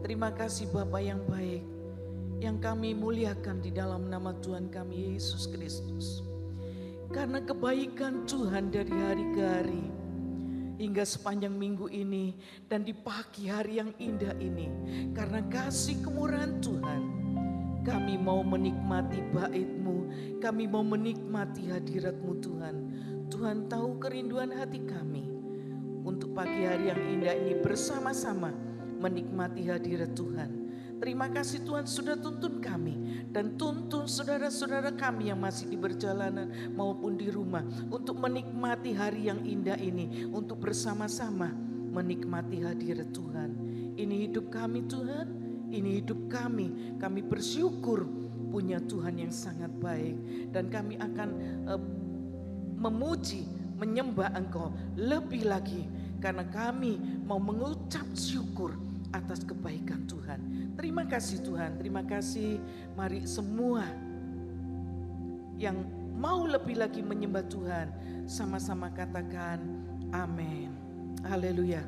Terima kasih Bapa yang baik, yang kami muliakan di dalam nama Tuhan kami Yesus Kristus. Karena kebaikan Tuhan dari hari ke hari, hingga sepanjang minggu ini dan di pagi hari yang indah ini, karena kasih kemurahan Tuhan, kami mau menikmati bait-Mu, kami mau menikmati hadirat-Mu Tuhan. Tuhan tahu kerinduan hati kami untuk pagi hari yang indah ini bersama-sama menikmati hadirat Tuhan. Terima kasih Tuhan sudah tuntun kami dan tuntun saudara-saudara kami yang masih di perjalanan maupun di rumah untuk menikmati hari yang indah ini, untuk bersama-sama menikmati hadirat Tuhan. Ini hidup kami Tuhan, ini hidup kami. Kami bersyukur punya Tuhan yang sangat baik dan kami akan memuji, menyembah Engkau lebih lagi karena kami mau mengucap syukur atas kebaikan Tuhan. Terima kasih Tuhan, terima kasih. Mari semua yang mau lebih lagi menyembah Tuhan sama-sama katakan amin. Haleluya.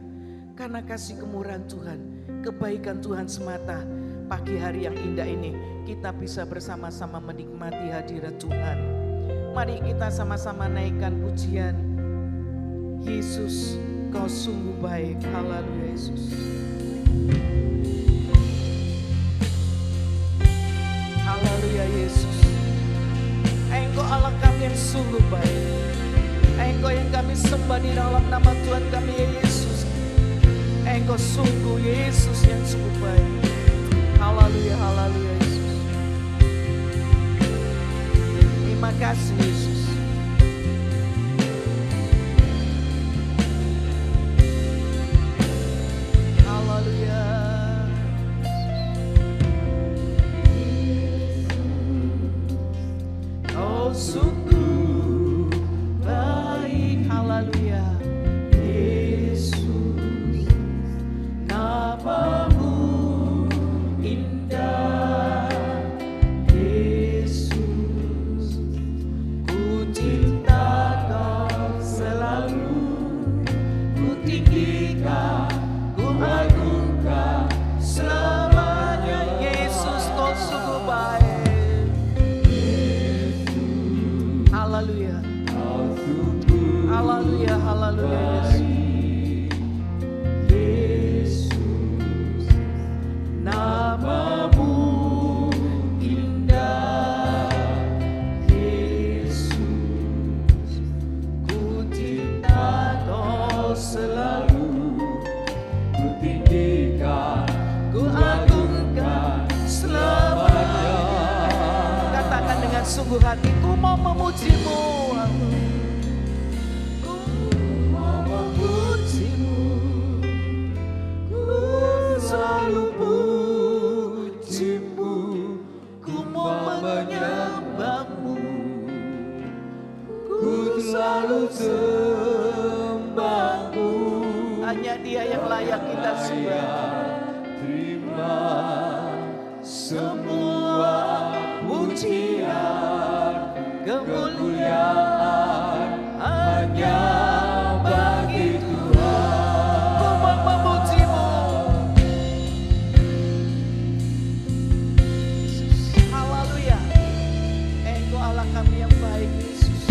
Karena kasih kemurahan Tuhan, kebaikan Tuhan semata, pagi hari yang indah ini kita bisa bersama-sama menikmati hadirat Tuhan. Mari kita sama-sama naikkan pujian. Yesus, Kau sungguh baik. Haleluya Yesus. Haleluya Yesus. Engkau Allah kami yang sungguh baik. Engkau yang kami sembah di dalam nama Tuhan kami Yesus. Engkau sungguh Yesus yang sungguh baik. Haleluya, haleluya Yesus. Terima kasih Yesus. Haleluya. Oh sungguh baik, haleluya Yesus, namamu indah Yesus, ku cinta Kau selalu, ku tinggikan, ku agungkan selamanya. Yesus Kau sungguh baik. Haleluya, haleluya, haleluya Yesus, namamu indah Yesus, ku cinta Kau selalu, ku tinggikan, ku agungkan selamanya. Katakan dengan sungguh hati, ku mau memuji-Mu. Ku mau memuji-Mu, ku selalu puji-Mu, ku mau menyembah-Mu, ku selalu sembah-Mu. Hanya Dia yang layak kita sembah. Terima semua pujian, kemuliaan hanya bagi Tuhan. Ku mau memuji-Mu. Haleluya. Engkau Allah kami yang baik Yesus.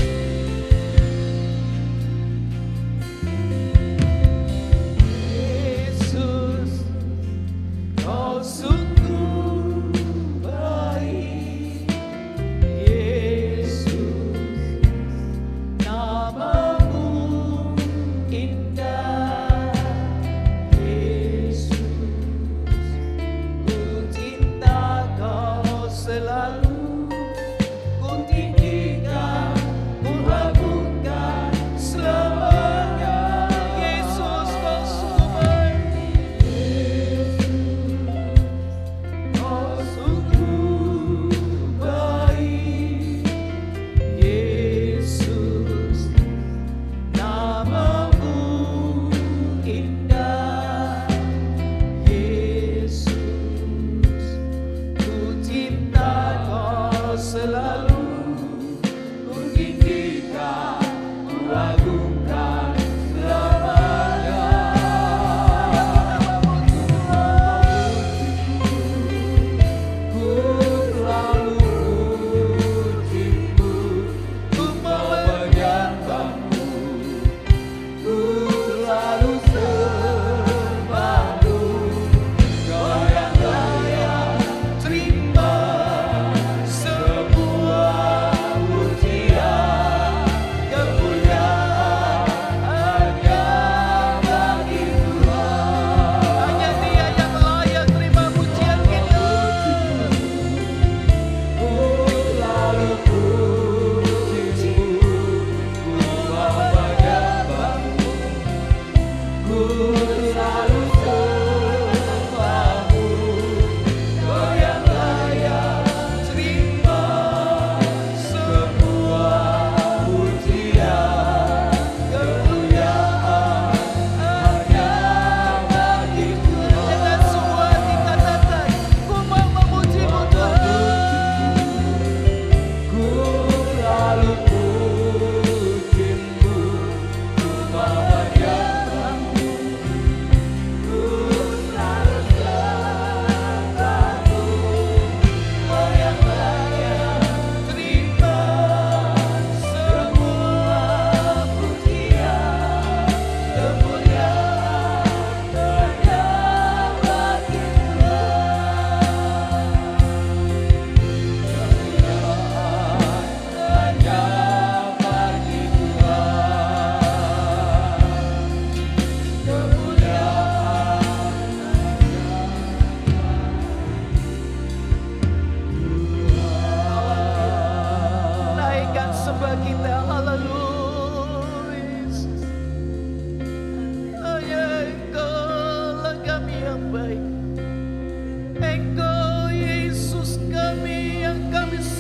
Yesus, Kau sungguh baik. Yesus, namamu indah. Yesus, ku cinta Kau selalu, ku tinggikan, ku agungkan selamanya. Yesus Kau sungguh baik.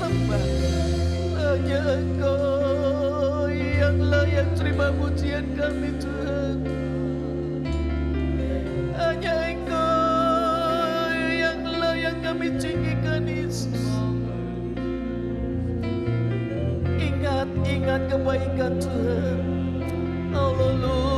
hamba. Hanya Engkau yang layak terima pujian kami Tuhan. Hanya Engkau yang layak kami tinggikan Yesus. Ingat kebaikan Tuhan. Haleluya.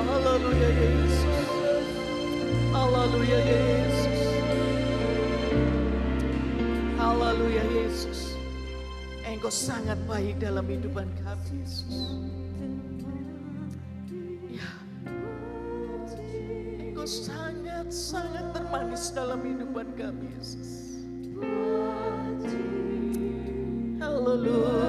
Haleluya Yesus. Haleluya Yesus. Haleluya Yesus. Engkau sangat baik dalam hidupan kami Yesus. Ya. Engkau sangat termanis dalam hidupan kami Yesus. Haleluya.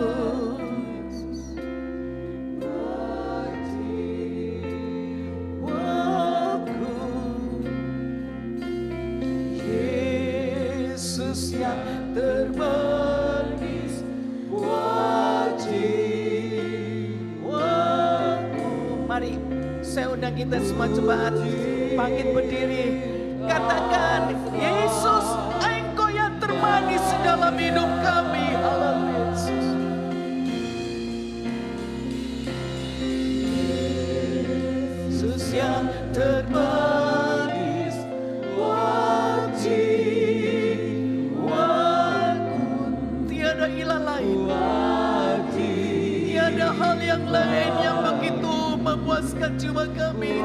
Mari saya undang kita semua jemaat bangkit berdiri. Katakan, Yesus, Engkau yang termanis dalam hidup kami. Haleluya Yesus. Yesus yang termanis, tiada ilah lain, tiada hal yang lain yang begitu memuaskan jiwa kami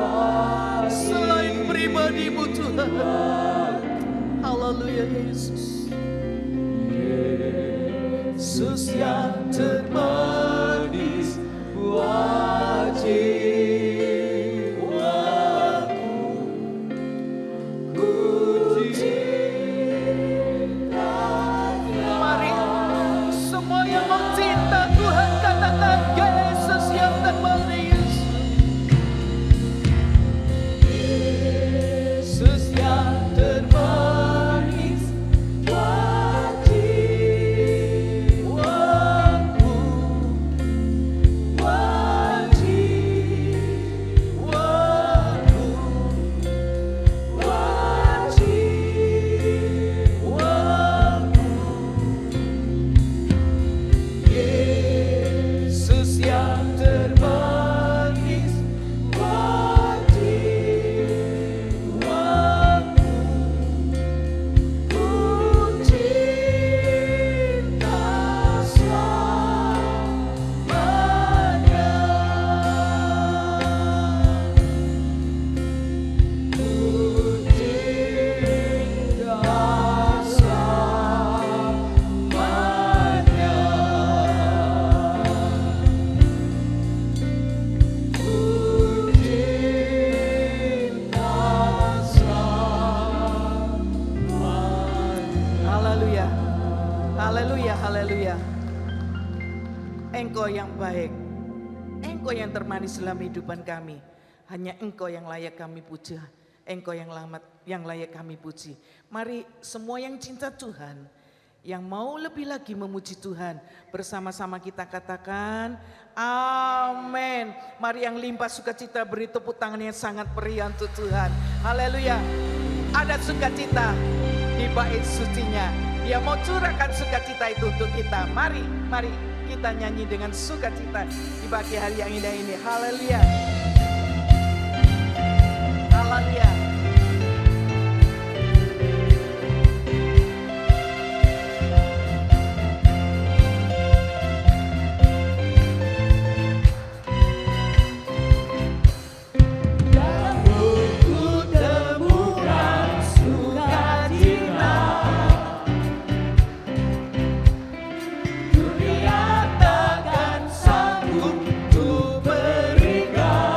selain pribadi-Mu Tuhan. Haleluya Yesus. Yesus yang termanis, mari semua yang mencinta Tuhan katakan, Yesus yang termanis. Haleluya. Engkau yang baik, Engkau yang termanis dalam kehidupan kami. Hanya Engkau yang layak kami puja, Engkau yang layak kami puji. Mari semua yang cinta Tuhan, yang mau lebih lagi memuji Tuhan, bersama-sama kita katakan amin. Mari yang limpah sukacita beri tepuk tangan yang sangat meriah untuk Tuhan. Haleluya. Ada sukacita di bait sucinya. Dia mau curahkan sukacita itu untuk kita. Mari kita nyanyi dengan sukacita di pagi hari yang indah ini. Haleluya. Haleluya. Dunia takkan sanggup untuk berikan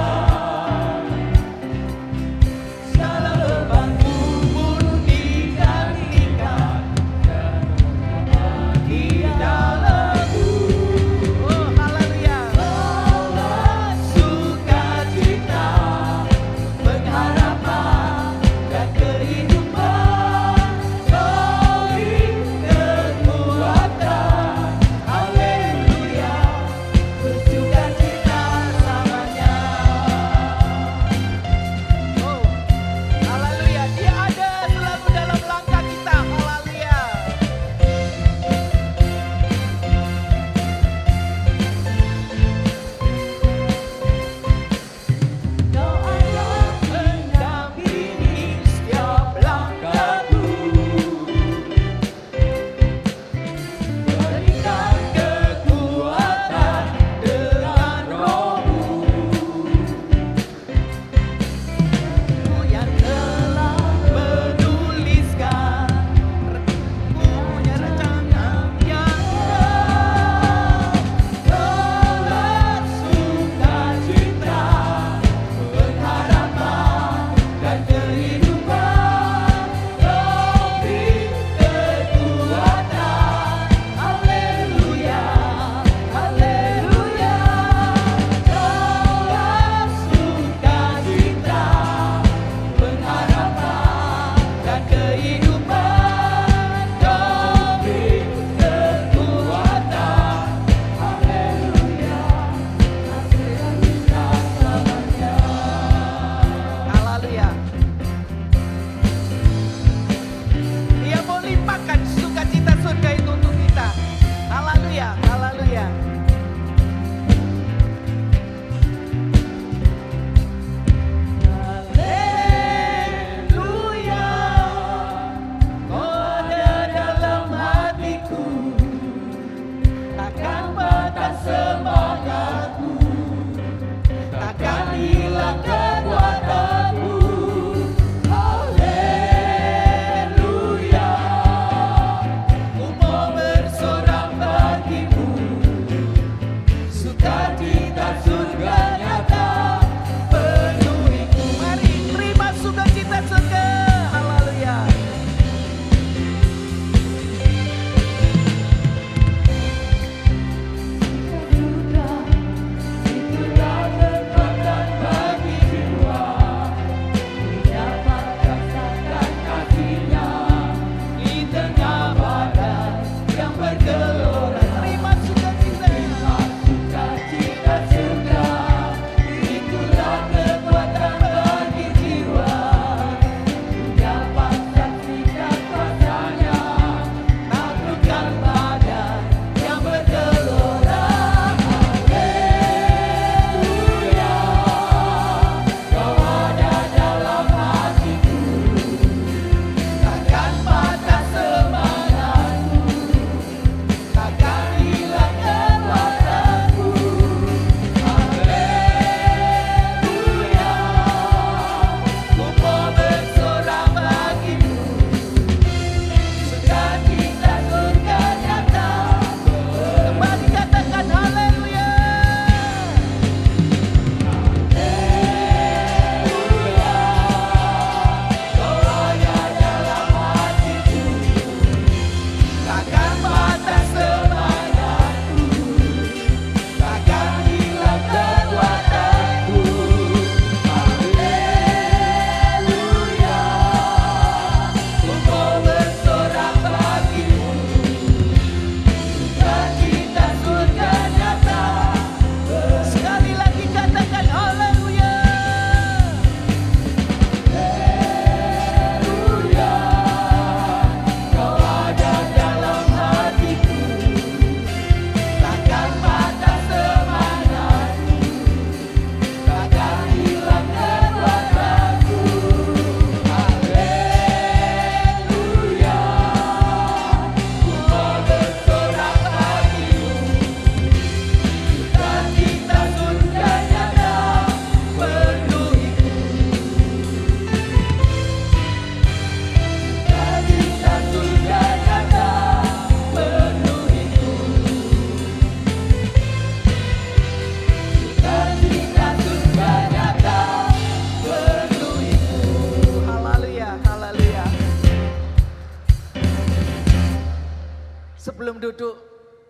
duduk,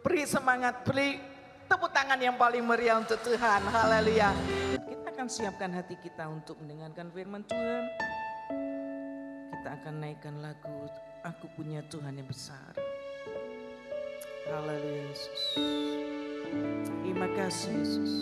beri semangat, beri tepuk tangan yang paling meriah untuk Tuhan. Haleluya. Kita akan siapkan hati kita untuk mendengarkan firman Tuhan. Kita akan naikkan lagu Aku Punya Tuhan Yang Besar. Haleluya Yesus. Terima kasih Yesus.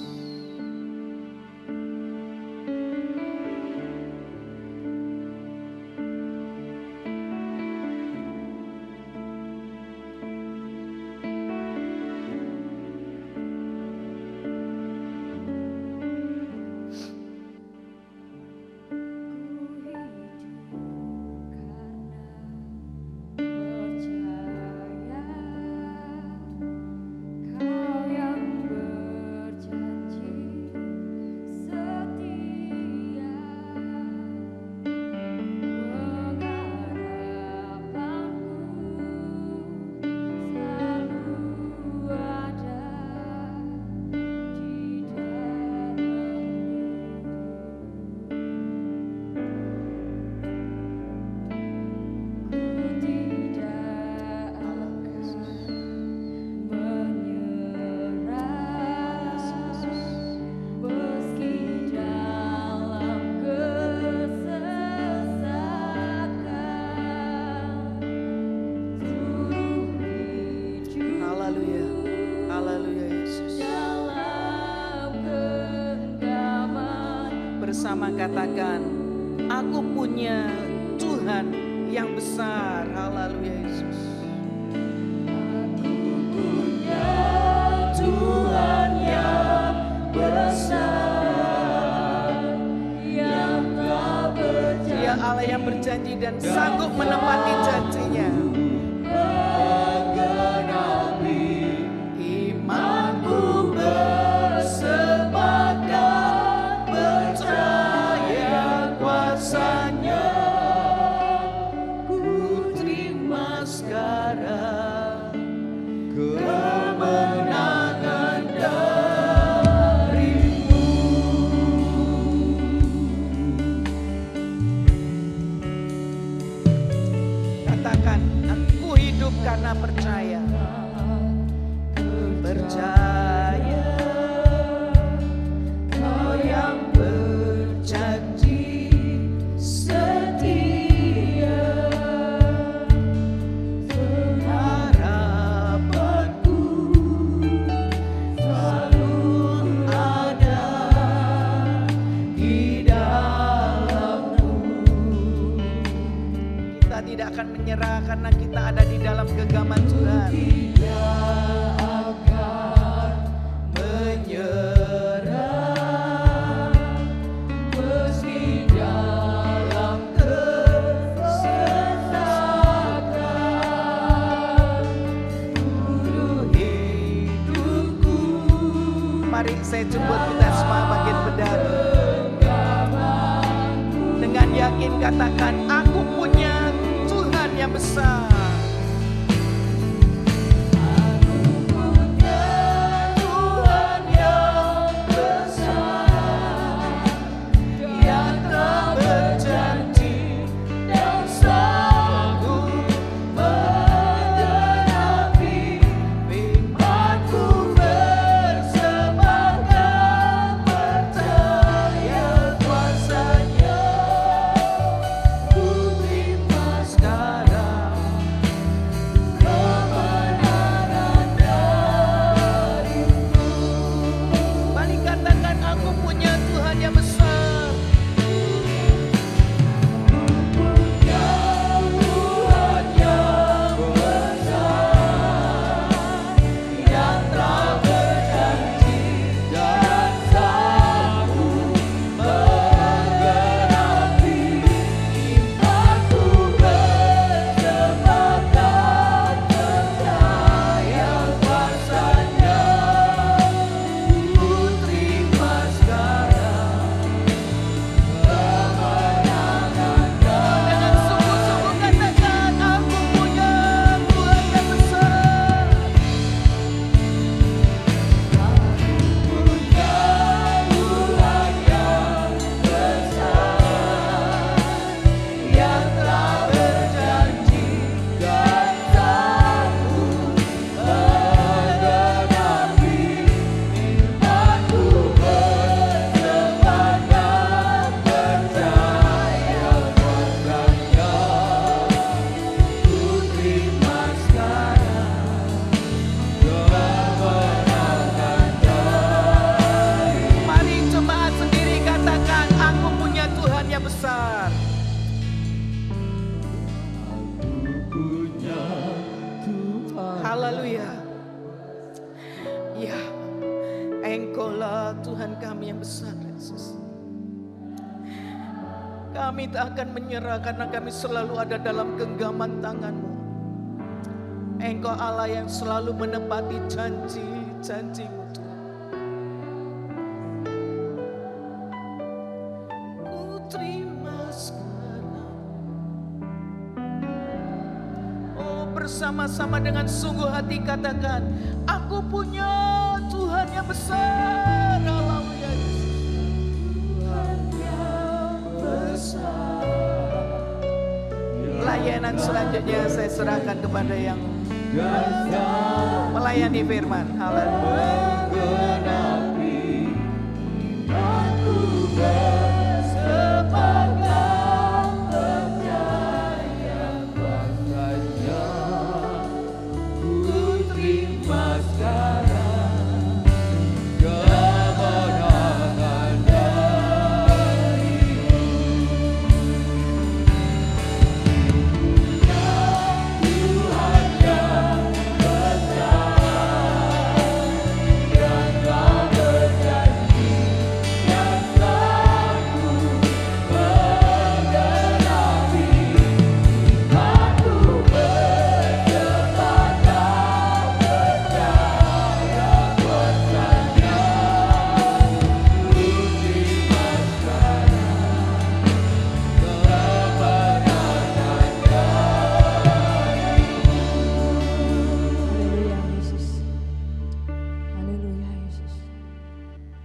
Bersama katakan, aku punya Tuhan yang besar. Haleluya Yesus. Aku punya Tuhan yang besar, yang tak berjanji. Dia Allah yang berjanji dan sanggup menepati janjinya. Karena percaya, percaya Kau yang berjanji setia, harapanku selalu ada di dalam-Mu. Kita tidak akan menyerah karena kita ada di dalam genggaman Tuhan. Tidak akan menyerah meski dalam kesesakan guru hidupku. Mari saya jemput kita semua bangkit berdiri. Dengan yakin katakan, aku punya Tuhan yang besar. besar. Haleluya. Ya, Engkaulah Tuhan kami yang besar, Yesus. Kami tak akan menyerah karena kami selalu ada dalam genggaman tangan-Mu. Engkau Allah yang selalu menepati janji-janji-Mu, Tuhan. Ku terima sekarang. Oh, bersama-sama dengan sungguh hati katakan, aku punya Tuhan yang besar. Haleluya, Yesus. Tuhan yang besar. Layanan selanjutnya saya serahkan kepada yang melayani firman. Haleluya.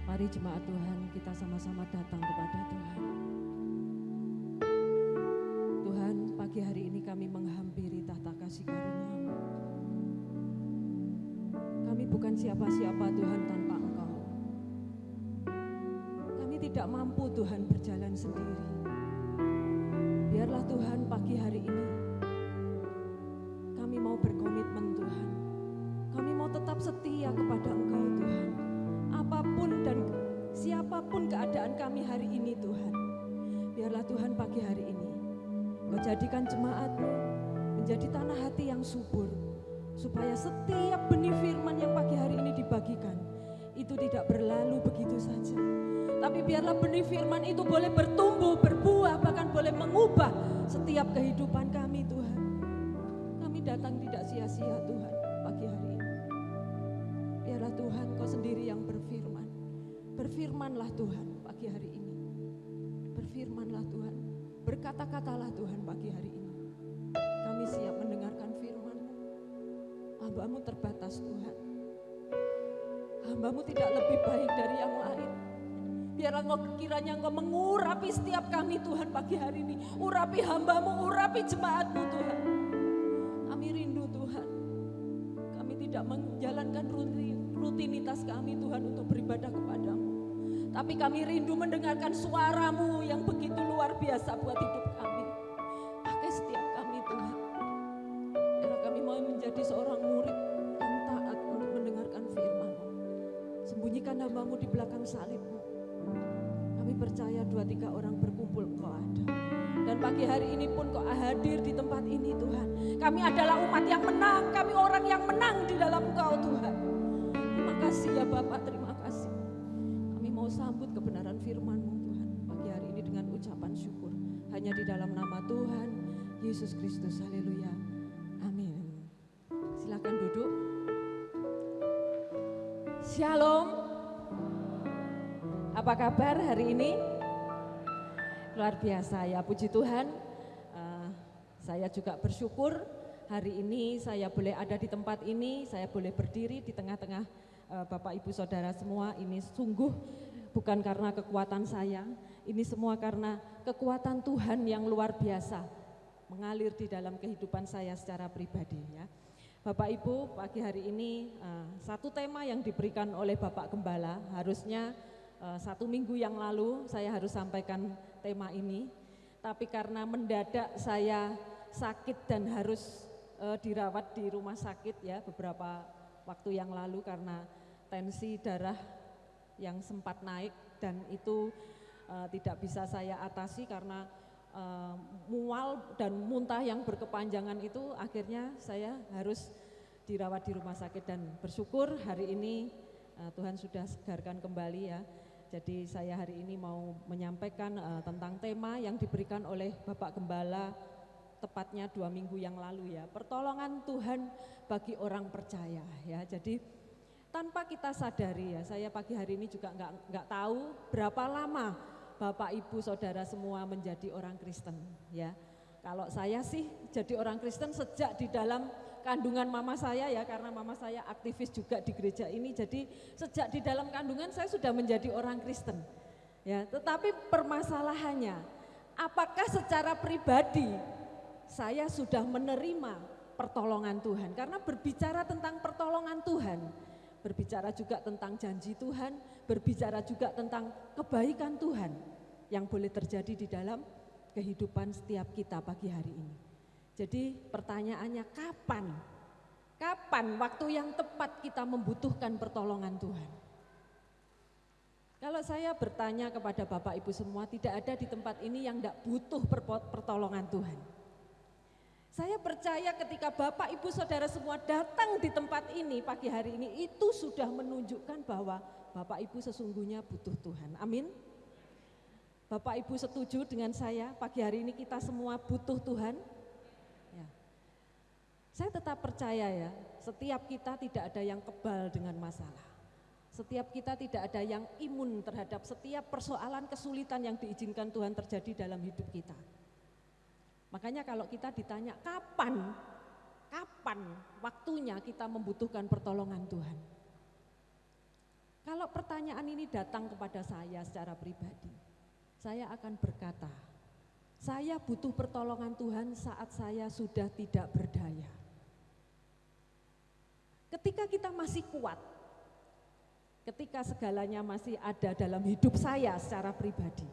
Mari jemaat Tuhan, kita sama-sama datang kepada Tuhan. Tuhan, pagi hari ini kami menghampiri tahta kasih karunia-Mu. Kami bukan siapa-siapa Tuhan tanpa Engkau. Kami tidak mampu Tuhan berjalan sendiri. Biarlah Tuhan pagi hari ini kami mau berkomitmen Tuhan. Kami mau tetap setia kepada Engkau Tuhan. Apapun dan siapapun keadaan kami hari ini Tuhan, biarlah Tuhan pagi hari ini Kau jadikan jemaat-Mu menjadi tanah hati yang subur, supaya setiap benih firman yang pagi hari ini dibagikan itu tidak berlalu begitu saja, tapi biarlah benih firman itu boleh bertumbuh, berbuah, bahkan boleh mengubah setiap kehidupan kami Tuhan. Kami datang tidak sia-sia Tuhan pagi hari ini. Biarlah Tuhan Kau sendiri yang berfirman. Berfirmanlah Tuhan pagi hari ini. Berfirmanlah Tuhan. Berkata-katalah Tuhan pagi hari ini. Kami siap mendengarkan firman-Mu. Hamba-Mu terbatas Tuhan. Hamba-Mu tidak lebih baik dari yang lain. Biarlah kiranya Engkau mengurapi setiap kami Tuhan pagi hari ini. Urapi hamba-Mu, urapi jemaat-Mu Tuhan. Kami rindu Tuhan. Kami tidak menjalankan rutinitas kami Tuhan untuk beribadah kepada-Mu. Tapi kami rindu mendengarkan suara-Mu yang begitu luar biasa buat hidup kami. Pakai setiap kami Tuhan. Biarlah kami mau menjadi seorang murid yang taat untuk mendengarkan firman-Mu. Sembunyikan hamba-Mu di belakang salib-Mu. Kami percaya 2-3 orang berkumpul Kau ada. Dan pagi hari ini pun Kau hadir di tempat ini Tuhan. Kami adalah umat yang menang, kami orang yang menang di dalam Kau Tuhan. Terima kasih ya Bapak, terima kasih. Kami mau sambut kebenaran firman-Mu Tuhan pagi hari ini dengan ucapan syukur. Hanya di dalam nama Tuhan Yesus Kristus, haleluya, amin. Silakan duduk. Shalom. Apa kabar hari ini? Luar biasa ya, puji Tuhan. Saya juga bersyukur hari ini saya boleh ada di tempat ini, saya boleh berdiri di tengah-tengah Bapak Ibu Saudara semua. Ini sungguh bukan karena kekuatan saya, ini semua karena kekuatan Tuhan yang luar biasa mengalir di dalam kehidupan saya secara pribadi ya. Bapak Ibu, pagi hari ini satu tema yang diberikan oleh Bapak Gembala, harusnya 1 minggu yang lalu saya harus sampaikan tema ini, tapi karena mendadak saya sakit dan harus dirawat di rumah sakit ya beberapa waktu yang lalu karena tensi darah yang sempat naik, dan itu tidak bisa saya atasi karena mual dan muntah yang berkepanjangan itu, akhirnya saya harus dirawat di rumah sakit. Dan bersyukur hari ini Tuhan sudah segarkan kembali ya. Jadi saya hari ini mau menyampaikan tentang tema yang diberikan oleh Bapak Gembala tepatnya 2 minggu yang lalu ya, pertolongan Tuhan bagi orang percaya ya. Jadi tanpa kita sadari ya, saya pagi hari ini juga nggak tahu berapa lama Bapak Ibu Saudara semua menjadi orang Kristen ya. Kalau saya sih jadi orang Kristen sejak di dalam kandungan mama saya ya, karena mama saya aktivis juga di gereja ini. Jadi sejak di dalam kandungan saya sudah menjadi orang Kristen ya. Tetapi permasalahannya, apakah secara pribadi saya sudah menerima pertolongan Tuhan? Karena berbicara tentang pertolongan Tuhan, berbicara juga tentang janji Tuhan, berbicara juga tentang kebaikan Tuhan yang boleh terjadi di dalam kehidupan setiap kita pagi hari ini. Jadi pertanyaannya, kapan waktu yang tepat kita membutuhkan pertolongan Tuhan? Kalau saya bertanya kepada Bapak Ibu semua, tidak ada di tempat ini yang tidak butuh pertolongan Tuhan. Saya percaya ketika Bapak Ibu Saudara semua datang di tempat ini pagi hari ini, itu sudah menunjukkan bahwa Bapak Ibu sesungguhnya butuh Tuhan. Amin. Bapak Ibu setuju dengan saya pagi hari ini kita semua butuh Tuhan? Ya. Saya tetap percaya ya, setiap kita tidak ada yang kebal dengan masalah. Setiap kita tidak ada yang imun terhadap setiap persoalan kesulitan yang diizinkan Tuhan terjadi dalam hidup kita. Makanya kalau kita ditanya kapan waktunya kita membutuhkan pertolongan Tuhan. Kalau pertanyaan ini datang kepada saya secara pribadi, saya akan berkata, saya butuh pertolongan Tuhan saat saya sudah tidak berdaya. Ketika kita masih kuat, ketika segalanya masih ada dalam hidup saya secara pribadi,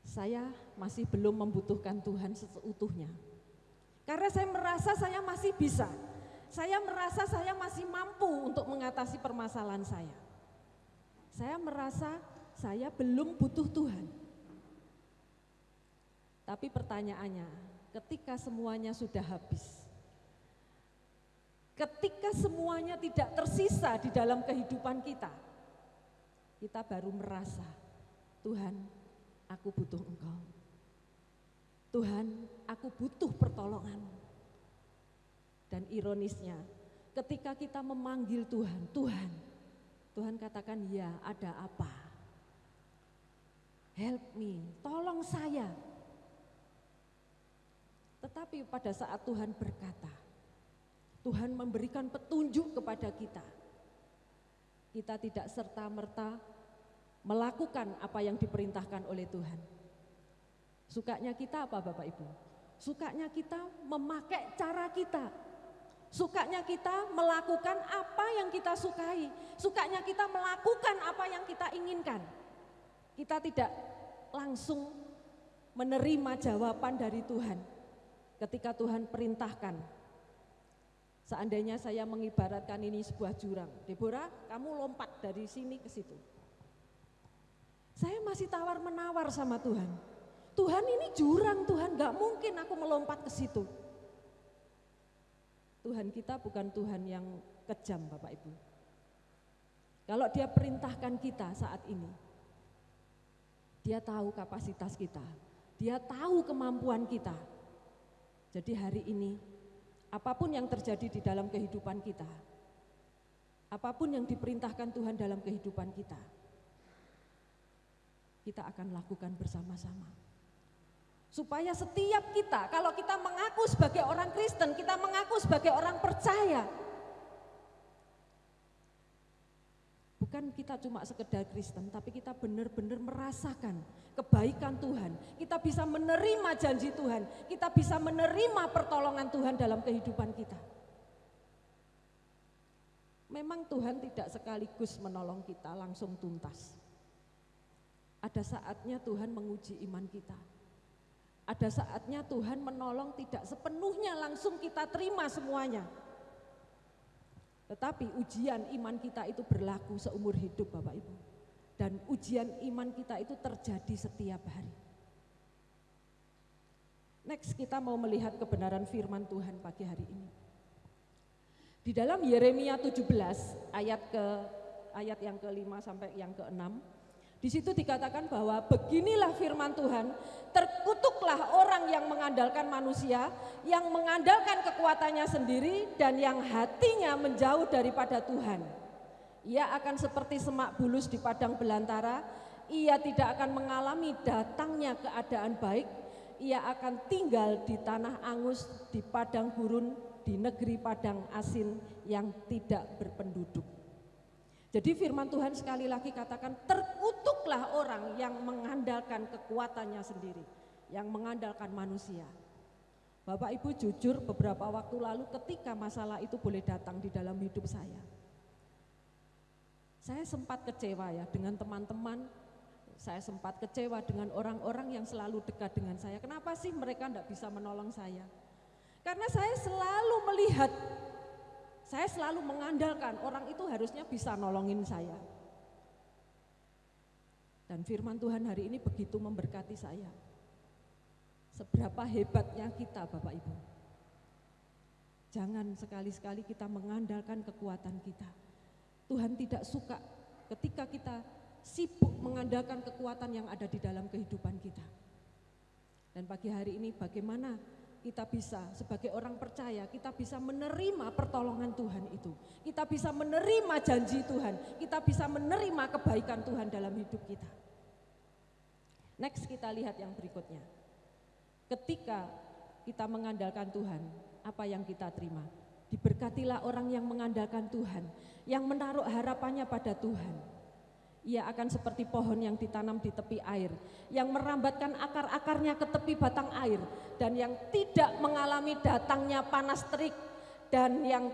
saya masih belum membutuhkan Tuhan seutuhnya. Karena saya merasa saya masih bisa. Saya merasa saya masih mampu untuk mengatasi permasalahan saya. Saya merasa saya belum butuh Tuhan. Tapi pertanyaannya, ketika semuanya sudah habis, ketika semuanya tidak tersisa di dalam kehidupan kita baru merasa, Tuhan, aku butuh Engkau. Tuhan, aku butuh pertolongan-Mu. Dan ironisnya, ketika kita memanggil Tuhan, Tuhan katakan, ya ada apa? Help me, tolong saya. Tetapi pada saat Tuhan berkata, Tuhan memberikan petunjuk kepada kita tidak serta-merta melakukan apa yang diperintahkan oleh Tuhan. Sukanya kita apa Bapak Ibu? Sukanya kita memakai cara kita. Sukanya kita melakukan apa yang kita sukai. Sukanya kita melakukan apa yang kita inginkan. Kita tidak langsung menerima jawaban dari Tuhan ketika Tuhan perintahkan. Seandainya saya mengibaratkan ini sebuah jurang, Deborah, kamu lompat dari sini ke situ. Saya masih tawar-menawar sama Tuhan. Tuhan, ini jurang, Tuhan, gak mungkin aku melompat ke situ. Tuhan kita bukan Tuhan yang kejam Bapak Ibu. Kalau Dia perintahkan kita saat ini, Dia tahu kapasitas kita, Dia tahu kemampuan kita. Jadi hari ini, apapun yang terjadi di dalam kehidupan kita, apapun yang diperintahkan Tuhan dalam kehidupan kita akan lakukan bersama-sama. Supaya setiap kita, kalau kita mengaku sebagai orang Kristen, kita mengaku sebagai orang percaya, bukan kita cuma sekedar Kristen, tapi kita benar-benar merasakan kebaikan Tuhan. Kita bisa menerima janji Tuhan, kita bisa menerima pertolongan Tuhan dalam kehidupan kita. Memang Tuhan tidak sekaligus menolong kita langsung tuntas. Ada saatnya Tuhan menguji iman kita. Ada saatnya Tuhan menolong tidak sepenuhnya langsung kita terima semuanya. Tetapi ujian iman kita itu berlaku seumur hidup Bapak Ibu. dan ujian iman kita itu terjadi setiap hari. Next, kita mau melihat kebenaran firman Tuhan pagi hari ini. Di dalam Yeremia 17 ayat yang ke-5 sampai yang ke-6, di situ dikatakan bahwa beginilah firman Tuhan, terkutuklah orang yang mengandalkan manusia, yang mengandalkan kekuatannya sendiri dan yang hatinya menjauh daripada Tuhan. Ia akan seperti semak bulus di padang belantara, ia tidak akan mengalami datangnya keadaan baik, ia akan tinggal di tanah angus, di padang gurun, di negeri padang asin yang tidak berpenduduk. Jadi firman Tuhan sekali lagi katakan, terkutuklah orang yang mengandalkan kekuatannya sendiri, yang mengandalkan manusia. Bapak Ibu, jujur beberapa waktu lalu ketika masalah itu boleh datang di dalam hidup saya sempat kecewa ya dengan teman-teman, saya sempat kecewa dengan orang-orang yang selalu dekat dengan saya. Kenapa sih mereka tidak bisa menolong saya? Karena saya selalu melihat, saya selalu mengandalkan orang itu harusnya bisa nolongin saya. Dan firman Tuhan hari ini begitu memberkati saya. Seberapa hebatnya kita Bapak Ibu. Jangan sekali-sekali kita mengandalkan kekuatan kita. Tuhan tidak suka ketika kita sibuk mengandalkan kekuatan yang ada di dalam kehidupan kita. Dan pagi hari ini bagaimana kita bisa sebagai orang percaya, kita bisa menerima pertolongan Tuhan itu. Kita bisa menerima janji Tuhan, kita bisa menerima kebaikan Tuhan dalam hidup kita. Next, kita lihat yang berikutnya. Ketika kita mengandalkan Tuhan, apa yang kita terima? Diberkatilah orang yang mengandalkan Tuhan, yang menaruh harapannya pada Tuhan. Ia akan seperti pohon yang ditanam di tepi air, yang merambatkan akar-akarnya ke tepi batang air, dan yang tidak mengalami datangnya panas terik, dan yang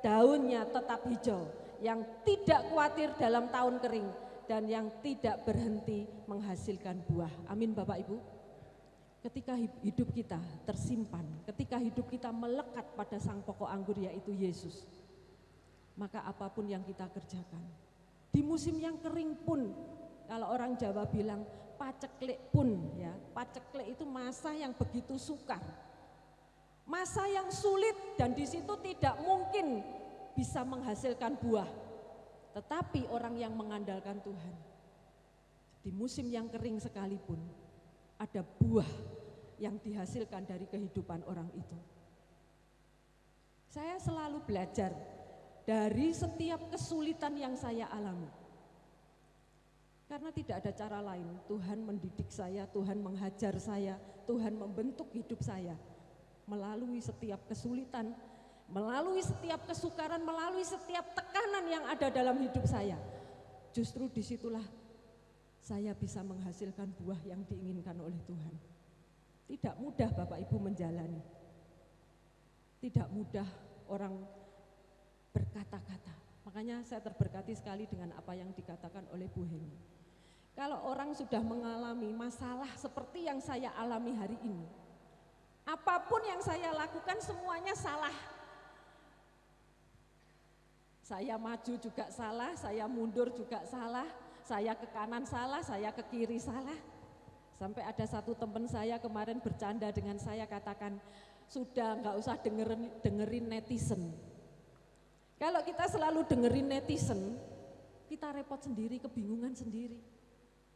daunnya tetap hijau, yang tidak khawatir dalam tahun kering, dan yang tidak berhenti menghasilkan buah. Amin Bapak Ibu. Ketika hidup kita tersimpan, ketika hidup kita melekat pada sang pokok anggur yaitu Yesus, maka apapun yang kita kerjakan, di musim yang kering pun, kalau orang Jawa bilang paceklik pun ya, paceklik itu masa yang begitu sukar, masa yang sulit dan di situ tidak mungkin bisa menghasilkan buah. Tetapi orang yang mengandalkan Tuhan, di musim yang kering sekalipun, ada buah yang dihasilkan dari kehidupan orang itu. Saya selalu belajar dari setiap kesulitan yang saya alami. Karena tidak ada cara lain, Tuhan mendidik saya, Tuhan menghajar saya, Tuhan membentuk hidup saya. Melalui setiap kesulitan, melalui setiap kesukaran, melalui setiap tekanan yang ada dalam hidup saya. Justru disitulah saya bisa menghasilkan buah yang diinginkan oleh Tuhan. Tidak mudah Bapak Ibu menjalani. Tidak mudah orang berkata-kata. Makanya saya terberkati sekali dengan apa yang dikatakan oleh Bu Heni. Kalau orang sudah mengalami masalah seperti yang saya alami hari ini, apapun yang saya lakukan semuanya salah. Saya maju juga salah, saya mundur juga salah, saya ke kanan salah, saya ke kiri salah. Sampai ada satu teman saya kemarin bercanda dengan saya, katakan, sudah nggak usah dengerin netizen. Kalau kita selalu dengerin netizen, kita repot sendiri, kebingungan sendiri.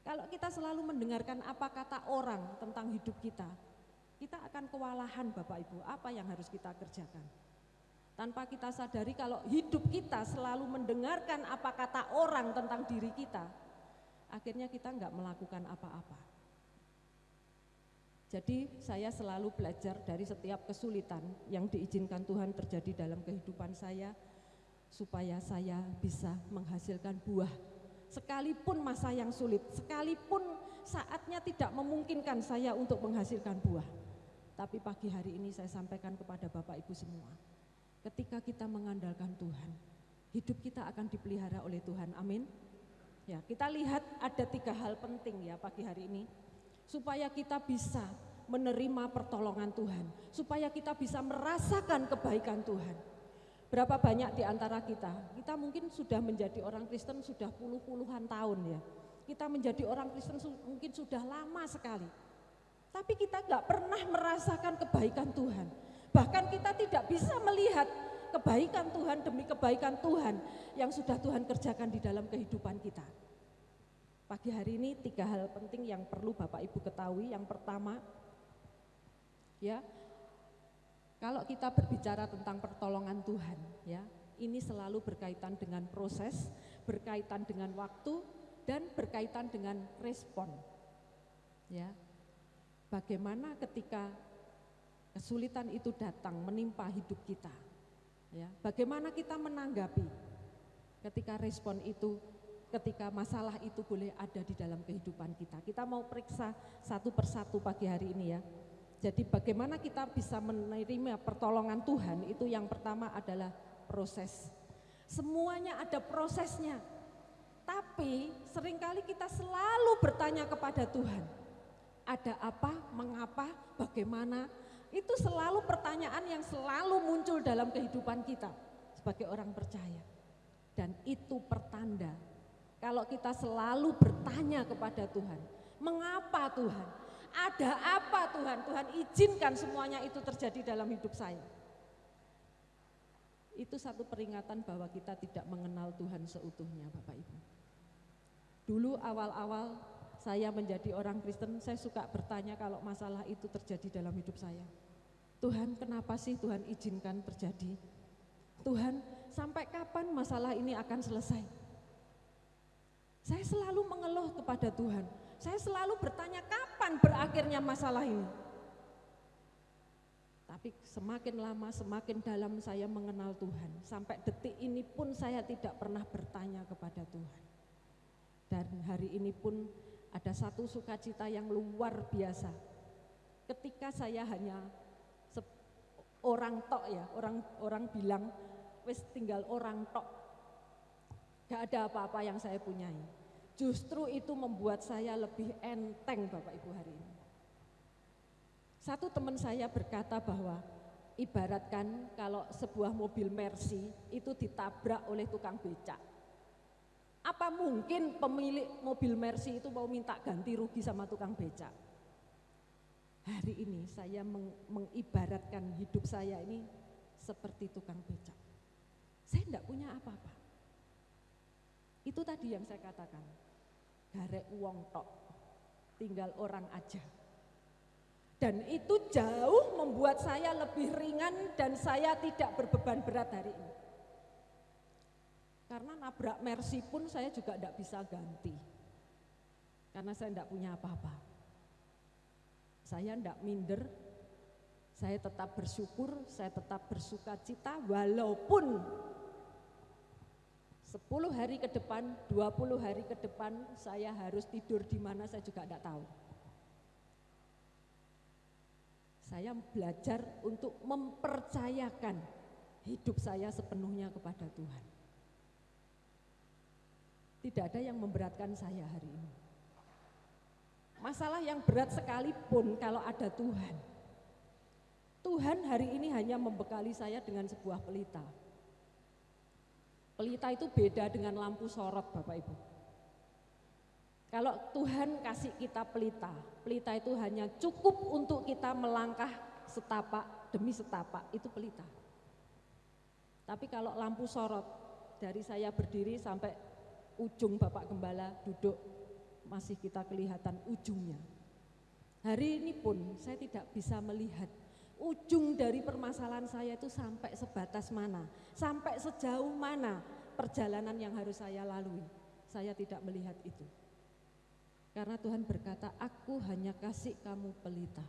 Kalau kita selalu mendengarkan apa kata orang tentang hidup kita akan kewalahan Bapak Ibu, apa yang harus kita kerjakan. Tanpa kita sadari kalau hidup kita selalu mendengarkan apa kata orang tentang diri kita, akhirnya kita nggak melakukan apa-apa. Jadi saya selalu belajar dari setiap kesulitan yang diizinkan Tuhan terjadi dalam kehidupan saya, supaya saya bisa menghasilkan buah. Sekalipun masa yang sulit, sekalipun saatnya tidak memungkinkan saya untuk menghasilkan buah. Tapi pagi hari ini saya sampaikan kepada Bapak Ibu semua, ketika kita mengandalkan Tuhan, hidup kita akan dipelihara oleh Tuhan. Amin. Ya, kita lihat ada 3 hal penting ya pagi hari ini, supaya kita bisa menerima pertolongan Tuhan, supaya kita bisa merasakan kebaikan Tuhan. Berapa banyak di antara kita mungkin sudah menjadi orang Kristen sudah puluhan tahun ya. Kita menjadi orang Kristen mungkin sudah lama sekali. Tapi kita nggak pernah merasakan kebaikan Tuhan. Bahkan kita tidak bisa melihat kebaikan Tuhan demi kebaikan Tuhan yang sudah Tuhan kerjakan di dalam kehidupan kita. Pagi hari ini 3 hal penting yang perlu Bapak Ibu ketahui. Yang pertama, ya, kalau kita berbicara tentang pertolongan Tuhan, ya, ini selalu berkaitan dengan proses, berkaitan dengan waktu, dan berkaitan dengan respon. Ya, bagaimana ketika kesulitan itu datang menimpa hidup kita, ya, bagaimana kita menanggapi ketika respon itu, ketika masalah itu boleh ada di dalam kehidupan kita. Kita mau periksa satu persatu pagi hari ini ya. Jadi bagaimana kita bisa menerima pertolongan Tuhan, itu yang pertama adalah proses. Semuanya ada prosesnya. Tapi seringkali kita selalu bertanya kepada Tuhan, ada apa, mengapa, bagaimana? Itu selalu pertanyaan yang selalu muncul dalam kehidupan kita sebagai orang percaya. Dan itu pertanda kalau kita selalu bertanya kepada Tuhan, mengapa Tuhan? Ada apa Tuhan? Tuhan izinkan semuanya itu terjadi dalam hidup saya. Itu satu peringatan bahwa kita tidak mengenal Tuhan seutuhnya, Bapak Ibu. Dulu awal-awal saya menjadi orang Kristen, saya suka bertanya kalau masalah itu terjadi dalam hidup saya. Tuhan, kenapa sih Tuhan izinkan terjadi? Tuhan, sampai kapan masalah ini akan selesai? Saya selalu mengeluh kepada Tuhan. Saya selalu bertanya kapan berakhirnya masalah ini. Tapi semakin lama semakin dalam saya mengenal Tuhan. Sampai detik ini pun saya tidak pernah bertanya kepada Tuhan. Dan hari ini pun ada satu sukacita yang luar biasa. Ketika saya hanya orang tok ya, orang bilang wis tinggal orang tok. Gak ada apa-apa yang saya punyai. Justru itu membuat saya lebih enteng Bapak Ibu hari ini. Satu teman saya berkata bahwa ibaratkan kalau sebuah mobil Mercy itu ditabrak oleh tukang becak. Apa mungkin pemilik mobil Mercy itu mau minta ganti rugi sama tukang becak? Hari ini saya mengibaratkan hidup saya ini seperti tukang becak. Saya tidak punya apa-apa. Itu tadi yang saya katakan, garek wong tok, tinggal orang aja. Dan itu jauh membuat saya lebih ringan dan saya tidak berbeban berat hari ini. Karena nabrak Mercy pun saya juga tidak bisa ganti. Karena saya tidak punya apa-apa. Saya tidak minder, saya tetap bersyukur, saya tetap bersuka cita walaupun 10 hari ke depan, 20 hari ke depan saya harus tidur di mana saya juga tidak tahu. Saya belajar untuk mempercayakan hidup saya sepenuhnya kepada Tuhan. Tidak ada yang memberatkan saya hari ini. Masalah yang berat sekalipun kalau ada Tuhan. Tuhan hari ini hanya membekali saya dengan sebuah pelita. Pelita itu beda dengan lampu sorot Bapak Ibu. Kalau Tuhan kasih kita pelita, pelita itu hanya cukup untuk kita melangkah setapak demi setapak, itu pelita. Tapi kalau lampu sorot, dari saya berdiri sampai ujung Bapak Gembala duduk, masih kita kelihatan ujungnya. Hari ini pun saya tidak bisa melihat ujung dari permasalahan saya itu sampai sebatas mana, sampai sejauh mana perjalanan yang harus saya lalui. Saya tidak melihat itu. Karena Tuhan berkata, aku hanya kasih kamu pelita.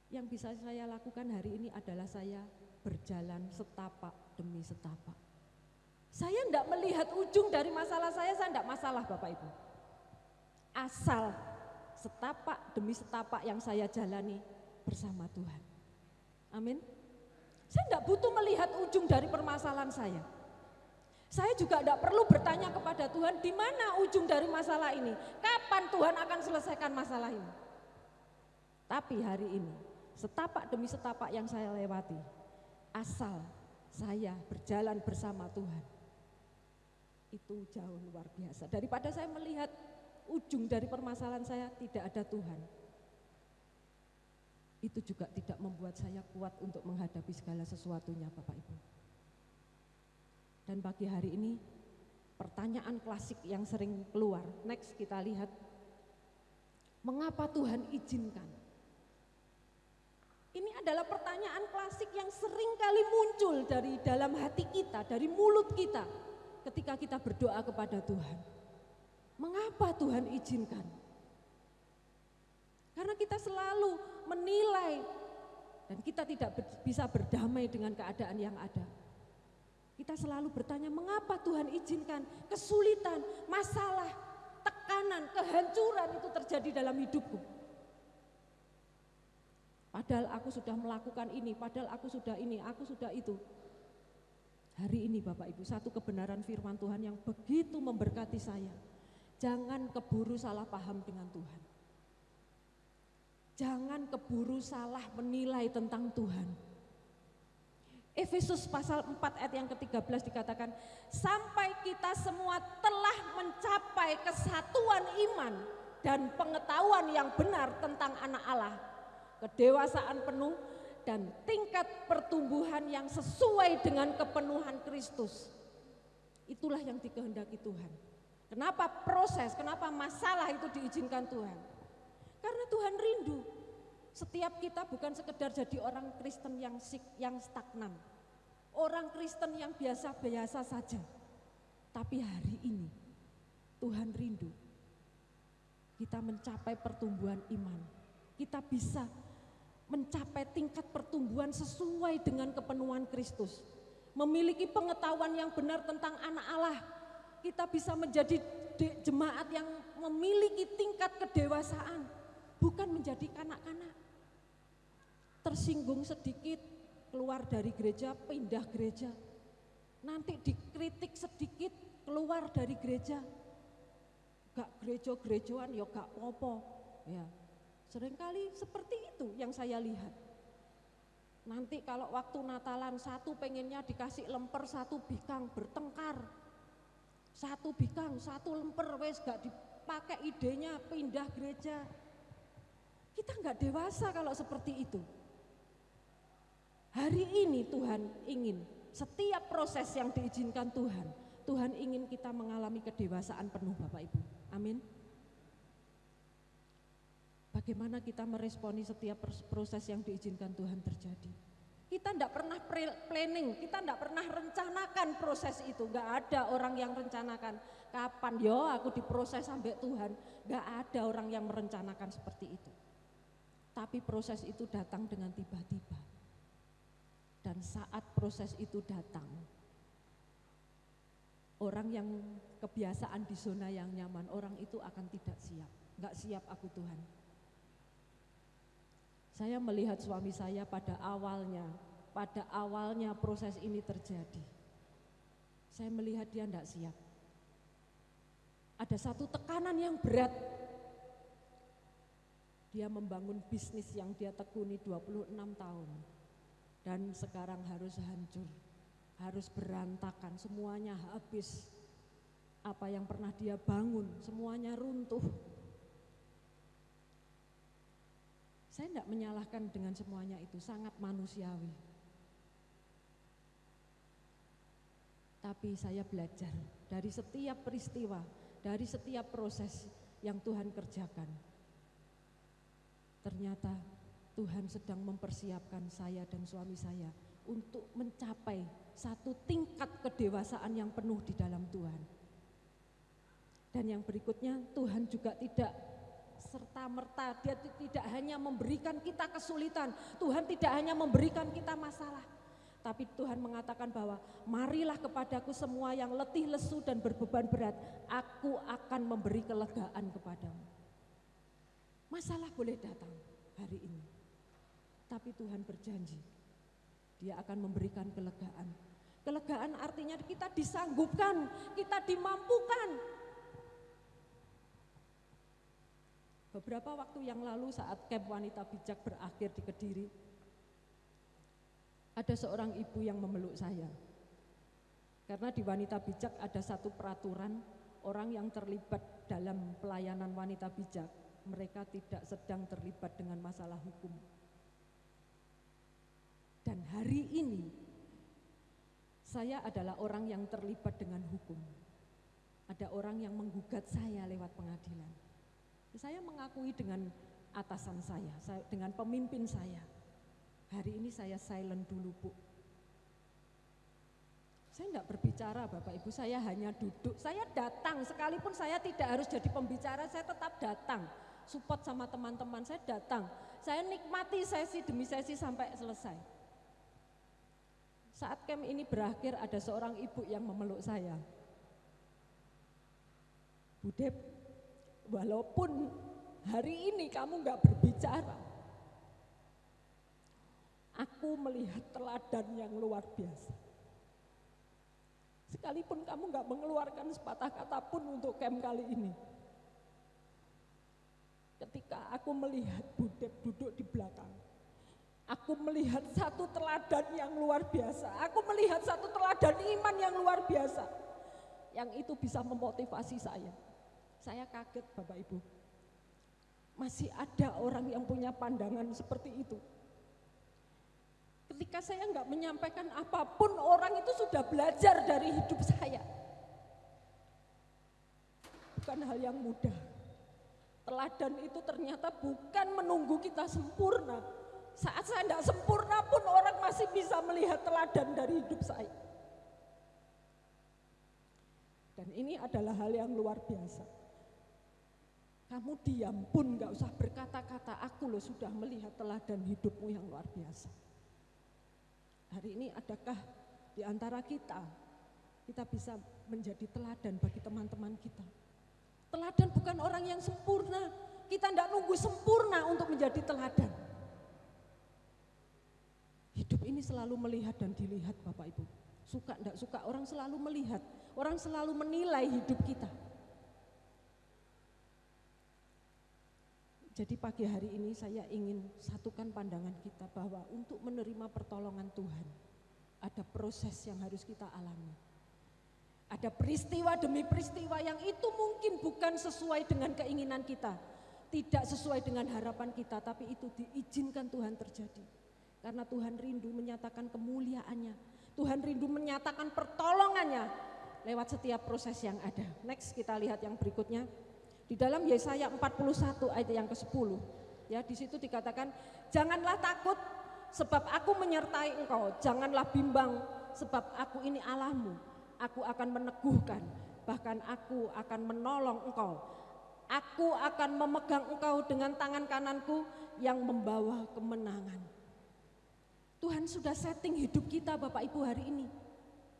Yang bisa saya lakukan hari ini adalah saya berjalan setapak demi setapak. Saya tidak melihat ujung dari masalah saya tidak masalah Bapak Ibu. Asal setapak demi setapak yang saya jalani bersama Tuhan. Amin. Saya tidak butuh melihat ujung dari permasalahan saya. Saya juga tidak perlu bertanya kepada Tuhan, di mana ujung dari masalah ini? Kapan Tuhan akan selesaikan masalah ini? Tapi hari ini, setapak demi setapak yang saya lewati, asal saya berjalan bersama Tuhan, itu jauh luar biasa. Daripada saya melihat ujung dari permasalahan saya tidak ada Tuhan, itu juga tidak membuat saya kuat untuk menghadapi segala sesuatunya, Bapak Ibu. Dan pagi hari ini pertanyaan klasik yang sering keluar, next kita lihat, mengapa Tuhan izinkan? Ini adalah pertanyaan klasik yang sering kali muncul dari dalam hati kita, dari mulut kita ketika kita berdoa kepada Tuhan. Mengapa Tuhan izinkan? Karena kita selalu menilai dan kita tidak bisa berdamai dengan keadaan yang ada. Kita selalu bertanya, mengapa Tuhan izinkan kesulitan, masalah, tekanan, kehancuran itu terjadi dalam hidupku? Padahal aku sudah melakukan ini, padahal aku sudah ini, aku sudah itu. Hari ini Bapak Ibu, satu kebenaran firman Tuhan yang begitu memberkati saya. Jangan keburu salah paham dengan Tuhan. Jangan keburu salah menilai tentang Tuhan. Efesus pasal 4 ayat yang ke-13 dikatakan, sampai kita semua telah mencapai kesatuan iman dan pengetahuan yang benar tentang anak Allah, kedewasaan penuh dan tingkat pertumbuhan yang sesuai dengan kepenuhan Kristus. Itulah yang dikehendaki Tuhan. Kenapa proses, kenapa masalah itu diizinkan Tuhan? Karena Tuhan rindu setiap kita bukan sekedar jadi orang Kristen yang stagnan, orang Kristen yang biasa-biasa saja. Tapi hari ini Tuhan rindu kita mencapai pertumbuhan iman. Kita bisa mencapai tingkat pertumbuhan sesuai dengan kepenuhan Kristus. Memiliki pengetahuan yang benar tentang anak Allah. Kita bisa menjadi jemaat yang memiliki tingkat kedewasaan, bukan menjadi kanak-kanak. Tersinggung sedikit, keluar dari gereja, pindah gereja. Nanti dikritik sedikit, keluar dari gereja. Gak gereja-gerejaan ya gak popo. Ya, seringkali seperti itu yang saya lihat. Nanti kalau waktu Natalan satu pengennya dikasih lemper, satu bikang, bertengkar. Satu bikang, satu lemper, wes gak dipakai idenya, pindah gereja. Kita gak dewasa kalau seperti itu. Hari ini Tuhan ingin setiap proses yang diizinkan Tuhan, Tuhan ingin kita mengalami kedewasaan penuh Bapak Ibu. Amin. Bagaimana kita meresponi setiap proses yang diizinkan Tuhan terjadi? Kita tidak pernah planning, kita tidak pernah rencanakan proses itu. Gak ada orang yang rencanakan kapan yo aku diproses sampai Tuhan. Gak ada orang yang merencanakan seperti itu. Tapi proses itu datang dengan tiba-tiba. Dan saat proses itu datang, orang yang kebiasaan di zona yang nyaman, orang itu akan tidak siap. Gak siap aku Tuhan. Saya melihat suami saya pada awalnya proses ini terjadi. Saya melihat dia tidak siap. Ada satu tekanan yang berat. Dia membangun bisnis yang dia tekuni 26 tahun. Dan sekarang harus hancur, harus berantakan, semuanya habis. Apa yang pernah dia bangun, semuanya runtuh. Saya tidak menyalahkan dengan semuanya itu, sangat manusiawi. Tapi saya belajar dari setiap peristiwa, dari setiap proses yang Tuhan kerjakan. Ternyata Tuhan sedang mempersiapkan saya dan suami saya untuk mencapai satu tingkat kedewasaan yang penuh di dalam Tuhan. Dan yang berikutnya, Tuhan juga tidak serta-merta, dia tidak hanya memberikan kita kesulitan, Tuhan tidak hanya memberikan kita masalah, tapi Tuhan mengatakan bahwa marilah kepadaku semua yang letih, lesu dan berbeban berat, aku akan memberi kelegaan kepadamu. Masalah boleh datang hari ini, tapi Tuhan berjanji dia akan memberikan kelegaan. Kelegaan artinya kita disanggupkan, kita dimampukan. Beberapa waktu yang lalu saat camp wanita bijak berakhir di Kediri, ada seorang ibu yang memeluk saya. Karena di Wanita Bijak ada satu peraturan, orang yang terlibat dalam pelayanan Wanita Bijak, mereka tidak sedang terlibat dengan masalah hukum. Dan hari ini, saya adalah orang yang terlibat dengan hukum. Ada orang yang menggugat saya lewat pengadilan. Saya mengakui dengan atasan saya, dengan pemimpin saya. Hari ini saya silent dulu, Bu. Saya enggak berbicara, Bapak Ibu, saya hanya duduk. Saya datang, sekalipun saya tidak harus jadi pembicara, saya tetap datang. Support sama teman-teman, saya datang. Saya nikmati sesi demi sesi sampai selesai. Saat camp ini berakhir, ada seorang ibu yang memeluk saya. Bu Dep, walaupun hari ini kamu enggak berbicara, aku melihat teladan yang luar biasa. Sekalipun kamu enggak mengeluarkan sepatah kata pun untuk camp kali ini. Ketika aku melihat Bu Dep duduk di belakang, aku melihat satu teladan yang luar biasa. Aku melihat satu teladan iman yang luar biasa. Yang itu bisa memotivasi saya. Saya kaget, Bapak Ibu. Masih ada orang yang punya pandangan seperti itu. Ketika saya enggak menyampaikan apapun, orang itu sudah belajar dari hidup saya. Bukan hal yang mudah. Teladan itu ternyata bukan menunggu kita sempurna. Saat saya enggak sempurna pun orang masih bisa melihat teladan dari hidup saya. Dan ini adalah hal yang luar biasa. Kamu diam pun enggak usah berkata-kata, aku loh sudah melihat teladan hidupmu yang luar biasa. Hari ini adakah di antara kita bisa menjadi teladan bagi teman-teman kita? Teladan bukan orang yang sempurna, kita tidak nunggu sempurna untuk menjadi teladan. Hidup ini selalu melihat dan dilihat, Bapak Ibu. Suka tidak suka, orang selalu melihat, orang selalu menilai hidup kita. Jadi pagi hari ini saya ingin satukan pandangan kita bahwa untuk menerima pertolongan Tuhan, ada proses yang harus kita alami. Ada peristiwa demi peristiwa yang itu mungkin bukan sesuai dengan keinginan kita, tidak sesuai dengan harapan kita, tapi itu diizinkan Tuhan terjadi. Karena Tuhan rindu menyatakan kemuliaannya, Tuhan rindu menyatakan pertolongannya lewat setiap proses yang ada. Next, kita lihat yang berikutnya. Di dalam Yesaya 41 ayat yang ke-10, ya, di situ dikatakan, janganlah takut sebab aku menyertai engkau, janganlah bimbang sebab aku ini Allahmu, aku akan meneguhkan, bahkan aku akan menolong engkau, aku akan memegang engkau dengan tangan kananku yang membawa kemenangan. Tuhan sudah setting hidup kita, Bapak Ibu, hari ini.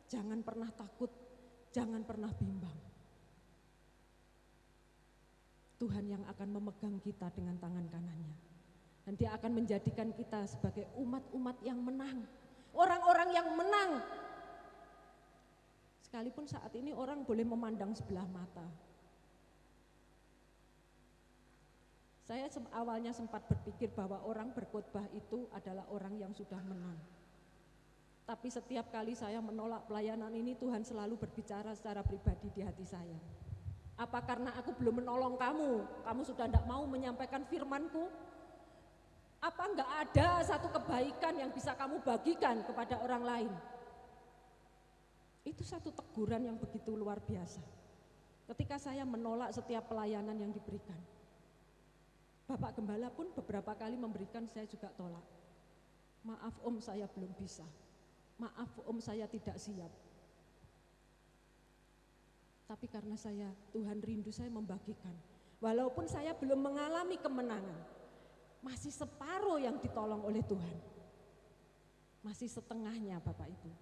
Jangan pernah takut, jangan pernah bimbang. Tuhan yang akan memegang kita dengan tangan kanannya. Dan Dia akan menjadikan kita sebagai umat-umat yang menang. Orang-orang yang menang. Sekalipun saat ini orang boleh memandang sebelah mata. Saya awalnya sempat berpikir bahwa orang berkhotbah itu adalah orang yang sudah menang. Tapi setiap kali saya menolak pelayanan ini, Tuhan selalu berbicara secara pribadi di hati saya. Apa karena aku belum menolong kamu, kamu sudah tidak mau menyampaikan firman-Ku? Apa enggak ada satu kebaikan yang bisa kamu bagikan kepada orang lain? Itu satu teguran yang begitu luar biasa. Ketika saya menolak setiap pelayanan yang diberikan, Bapak Gembala pun beberapa kali memberikan, saya juga tolak. Maaf Om, saya belum bisa. Maaf Om, saya tidak siap. Tapi karena Tuhan rindu saya membagikan. Walaupun saya belum mengalami kemenangan, masih separuh yang ditolong oleh Tuhan. Masih setengahnya, Bapak Ibu.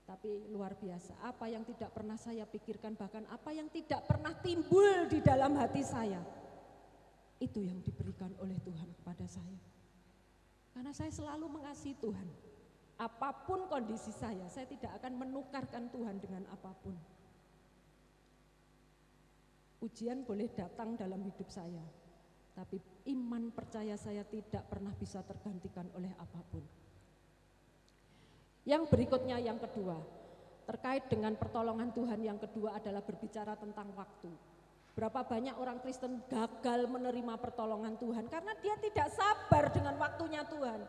Tapi luar biasa, apa yang tidak pernah saya pikirkan, bahkan apa yang tidak pernah timbul di dalam hati saya, itu yang diberikan oleh Tuhan kepada saya. Karena saya selalu mengasihi Tuhan. Apapun kondisi saya tidak akan menukarkan Tuhan dengan apapun. Ujian boleh datang dalam hidup saya, tapi iman percaya saya tidak pernah bisa tergantikan oleh apapun. Yang berikutnya, yang kedua, terkait dengan pertolongan Tuhan yang kedua adalah berbicara tentang waktu. Berapa banyak orang Kristen gagal menerima pertolongan Tuhan karena dia tidak sabar dengan waktunya Tuhan.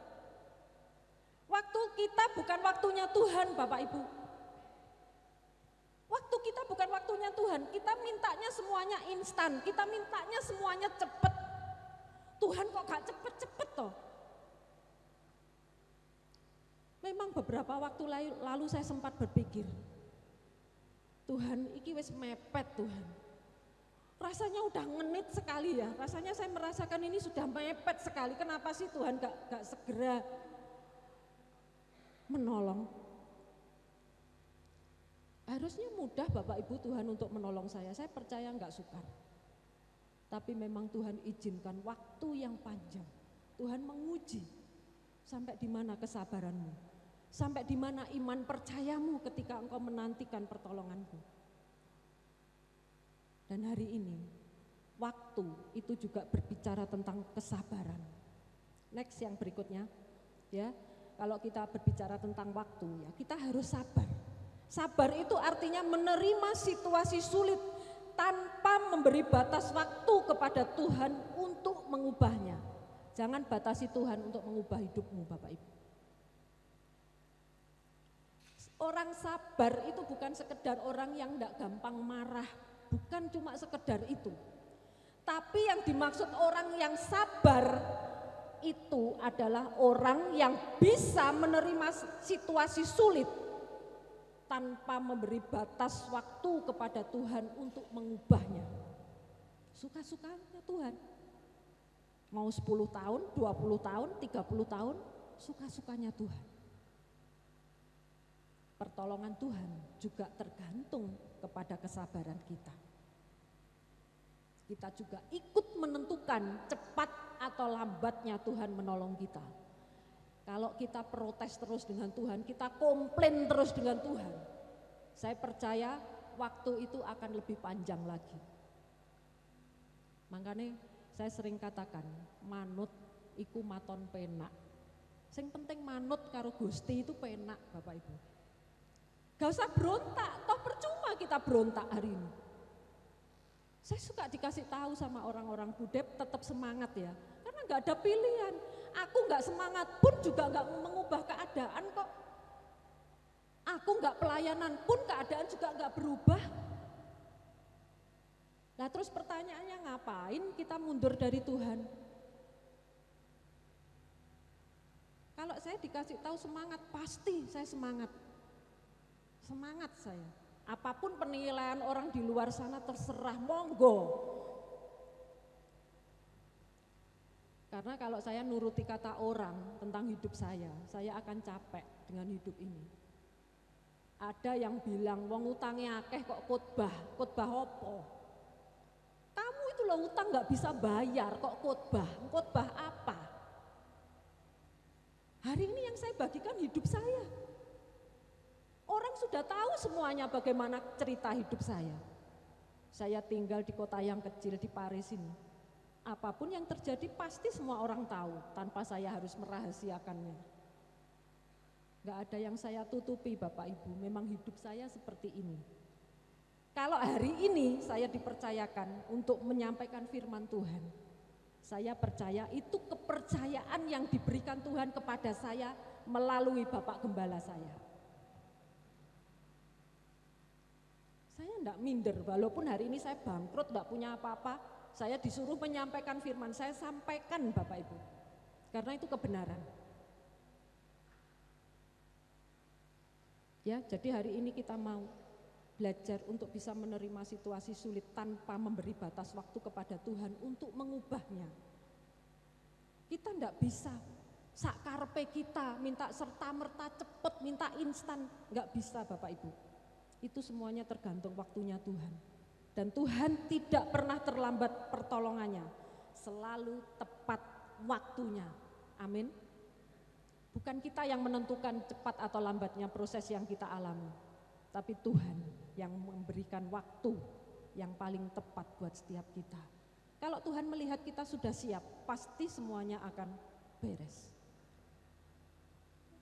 Waktu kita bukan waktunya Tuhan, Bapak Ibu. Waktu kita bukan waktunya Tuhan, kita mintanya semuanya instan, kita mintanya semuanya cepet. Tuhan kok gak cepet-cepet toh? Memang beberapa waktu lalu saya sempat berpikir, Tuhan iki wis mepet Tuhan. Rasanya udah ngenit sekali ya, rasanya saya merasakan ini sudah mepet sekali. Kenapa sih Tuhan gak segera menolong? Harusnya mudah Bapak Ibu Tuhan untuk menolong saya percaya gak sukar. Tapi memang Tuhan izinkan waktu yang panjang. Tuhan menguji sampai di mana kesabaranmu, sampai di mana iman percayamu ketika engkau menantikan pertolonganku. Dan hari ini, waktu itu juga berbicara tentang kesabaran. Next yang berikutnya, ya, kalau kita berbicara tentang waktu, ya kita harus sabar. Sabar itu artinya menerima situasi sulit tanpa memberi batas waktu kepada Tuhan untuk mengubahnya. Jangan batasi Tuhan untuk mengubah hidupmu, Bapak Ibu. Orang sabar itu bukan sekedar orang yang tidak gampang marah, bukan cuma sekedar itu. Tapi yang dimaksud orang yang sabar itu adalah orang yang bisa menerima situasi sulit tanpa memberi batas waktu kepada Tuhan untuk mengubahnya. Suka-sukanya Tuhan. Mau 10 tahun, 20 tahun, 30 tahun, suka-sukanya Tuhan. Pertolongan Tuhan juga tergantung kepada kesabaran kita. Kita juga ikut menentukan cepat atau lambatnya Tuhan menolong kita. Kalau kita protes terus dengan Tuhan, kita komplain terus dengan Tuhan, saya percaya waktu itu akan lebih panjang lagi. Makanya saya sering katakan, manut iku maton penak. Sing penting manut karo Gusti itu penak, Bapak Ibu. Gak usah berontak, toh percuma kita berontak hari ini. Saya suka dikasih tahu sama orang-orang Budep, tetap semangat ya, karena gak ada pilihan. Aku gak semangat pun juga gak mengubah keadaan kok. Aku gak pelayanan pun keadaan juga gak berubah. Nah terus pertanyaannya, ngapain kita mundur dari Tuhan? Kalau saya dikasih tahu semangat, pasti saya semangat. Semangat saya. Apapun penilaian orang di luar sana terserah, monggo. Karena kalau saya nuruti kata orang tentang hidup saya akan capek dengan hidup ini. Ada yang bilang, wong utangnya akeh kok khotbah opo? Kamu itu loh utang gak bisa bayar kok khotbah apa? Hari ini yang saya bagikan hidup saya. Orang sudah tahu semuanya bagaimana cerita hidup saya. Saya tinggal di kota yang kecil di Paris ini. Apapun yang terjadi pasti semua orang tahu tanpa saya harus merahasiakannya. Gak ada yang saya tutupi Bapak Ibu, memang hidup saya seperti ini. Kalau hari ini saya dipercayakan untuk menyampaikan firman Tuhan, saya percaya itu kepercayaan yang diberikan Tuhan kepada saya melalui Bapak Gembala saya. Saya enggak minder, walaupun hari ini saya bangkrut, enggak punya apa-apa, saya disuruh menyampaikan firman, saya sampaikan Bapak Ibu, karena itu kebenaran. Ya, jadi hari ini kita mau belajar untuk bisa menerima situasi sulit tanpa memberi batas waktu kepada Tuhan untuk mengubahnya. Kita enggak bisa sakarpe kita minta serta-merta cepet, minta instan, enggak bisa Bapak Ibu. Itu semuanya tergantung waktunya Tuhan. Dan Tuhan tidak pernah terlambat pertolongannya, selalu tepat waktunya. Amin. Bukan kita yang menentukan cepat atau lambatnya proses yang kita alami, tapi Tuhan yang memberikan waktu yang paling tepat buat setiap kita. Kalau Tuhan melihat kita sudah siap, pasti semuanya akan beres.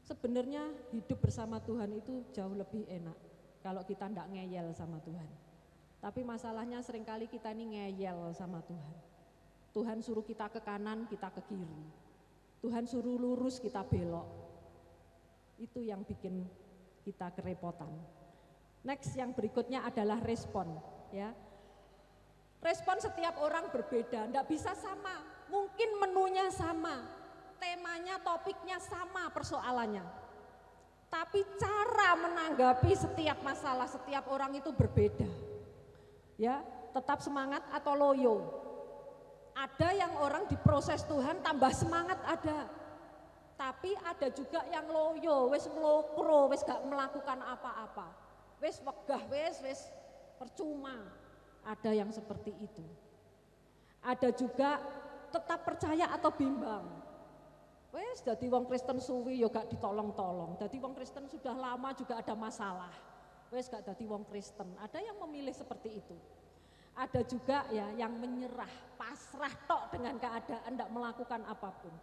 Sebenarnya hidup bersama Tuhan itu jauh lebih enak. kalau kita tidak ngeyel sama Tuhan. Tapi masalahnya seringkali kita ini ngeyel sama Tuhan. Tuhan suruh kita ke kanan, kita ke kiri. Tuhan suruh lurus, kita belok. Itu yang bikin kita kerepotan. Next, yang berikutnya adalah respon, ya. Respon setiap orang berbeda, tidak bisa sama. Mungkin menunya sama, temanya, topiknya sama persoalannya. Tapi cara menanggapi setiap masalah setiap orang itu berbeda. Ya, tetap semangat atau loyo. Ada yang orang diproses Tuhan tambah semangat ada. Tapi ada juga yang loyo, wis melokro, wis gak melakukan apa-apa. Wis wegah, wis percuma. Ada yang seperti itu. Ada juga tetap percaya atau bimbang. Wis dadi wong Kristen suwi ya gak ditolong-tolong. Dadi wong Kristen sudah lama juga ada masalah. Wis gak dadi wong Kristen. Ada yang memilih seperti itu. Ada juga ya yang menyerah, pasrah tok dengan keadaan, tidak melakukan apapun.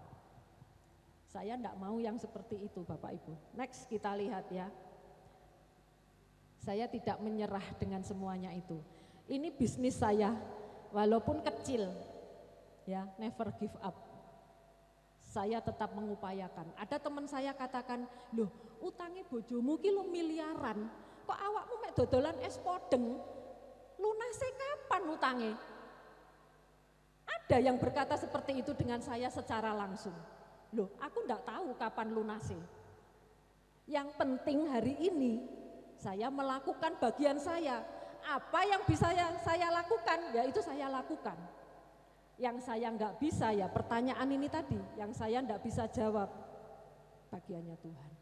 Saya tidak mau yang seperti itu Bapak Ibu. Next kita lihat ya. Saya tidak menyerah dengan semuanya itu. Ini bisnis saya, walaupun kecil, ya never give up. Saya tetap mengupayakan. Ada teman saya katakan, loh utangnya bojomu ki lo miliaran, kok awakmu mek dodolan es podeng, lunase kapan utangnya? Ada yang berkata seperti itu dengan saya secara langsung. Loh aku enggak tahu kapan lunase. Yang penting hari ini saya melakukan bagian saya. Apa yang bisa saya lakukan, ya itu saya lakukan. Yang saya enggak bisa ya pertanyaan ini tadi, yang saya enggak bisa jawab, bagiannya Tuhan.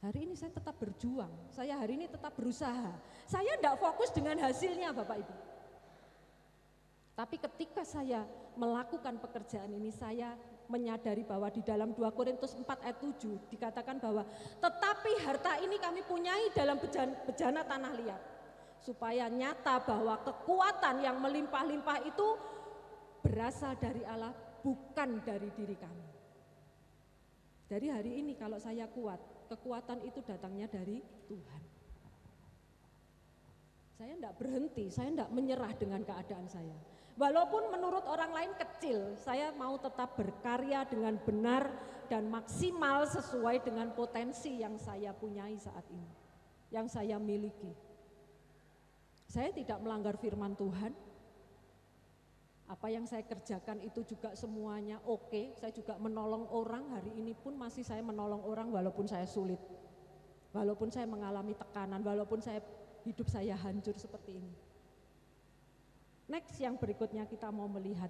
Hari ini saya tetap berjuang, saya hari ini tetap berusaha. Saya enggak fokus dengan hasilnya Bapak Ibu. Tapi ketika saya melakukan pekerjaan ini, saya menyadari bahwa di dalam 2 Korintus 4 ayat 7 dikatakan bahwa tetapi harta ini kami punyai dalam bejana tanah liat, supaya nyata bahwa kekuatan yang melimpah-limpah itu berasal dari Allah, bukan dari diri kami. Dari hari ini kalau saya kuat, kekuatan itu datangnya dari Tuhan. Saya tidak berhenti, saya tidak menyerah dengan keadaan saya. Walaupun menurut orang lain kecil, saya mau tetap berkarya dengan benar dan maksimal sesuai dengan potensi yang saya punyai saat ini, yang saya miliki. Saya tidak melanggar firman Tuhan. Apa yang saya kerjakan itu juga semuanya oke. Saya juga menolong orang, hari ini pun masih saya menolong orang walaupun saya sulit. Walaupun saya mengalami tekanan, walaupun hidup saya hancur seperti ini. Next yang berikutnya kita mau melihat.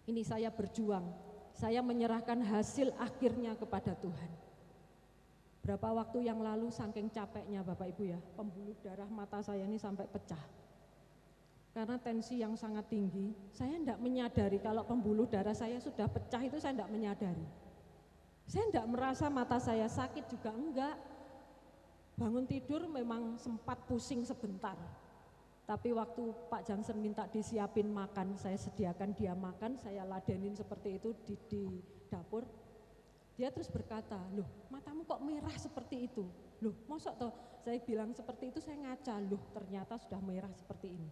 Ini saya berjuang, saya menyerahkan hasil akhirnya kepada Tuhan. Berapa waktu yang lalu saking capeknya Bapak Ibu ya, pembuluh darah mata saya ini sampai pecah. Karena tensi yang sangat tinggi, saya tidak menyadari kalau pembuluh darah saya sudah pecah itu saya tidak menyadari. Saya tidak merasa mata saya sakit juga enggak. Bangun tidur memang sempat pusing sebentar. Tapi waktu Pak Johnson minta disiapin makan, saya sediakan dia makan, saya ladenin seperti itu di dapur. Dia terus berkata, loh matamu kok merah seperti itu? Loh mosok toh? Saya bilang seperti itu, saya ngaca, loh ternyata sudah merah seperti ini.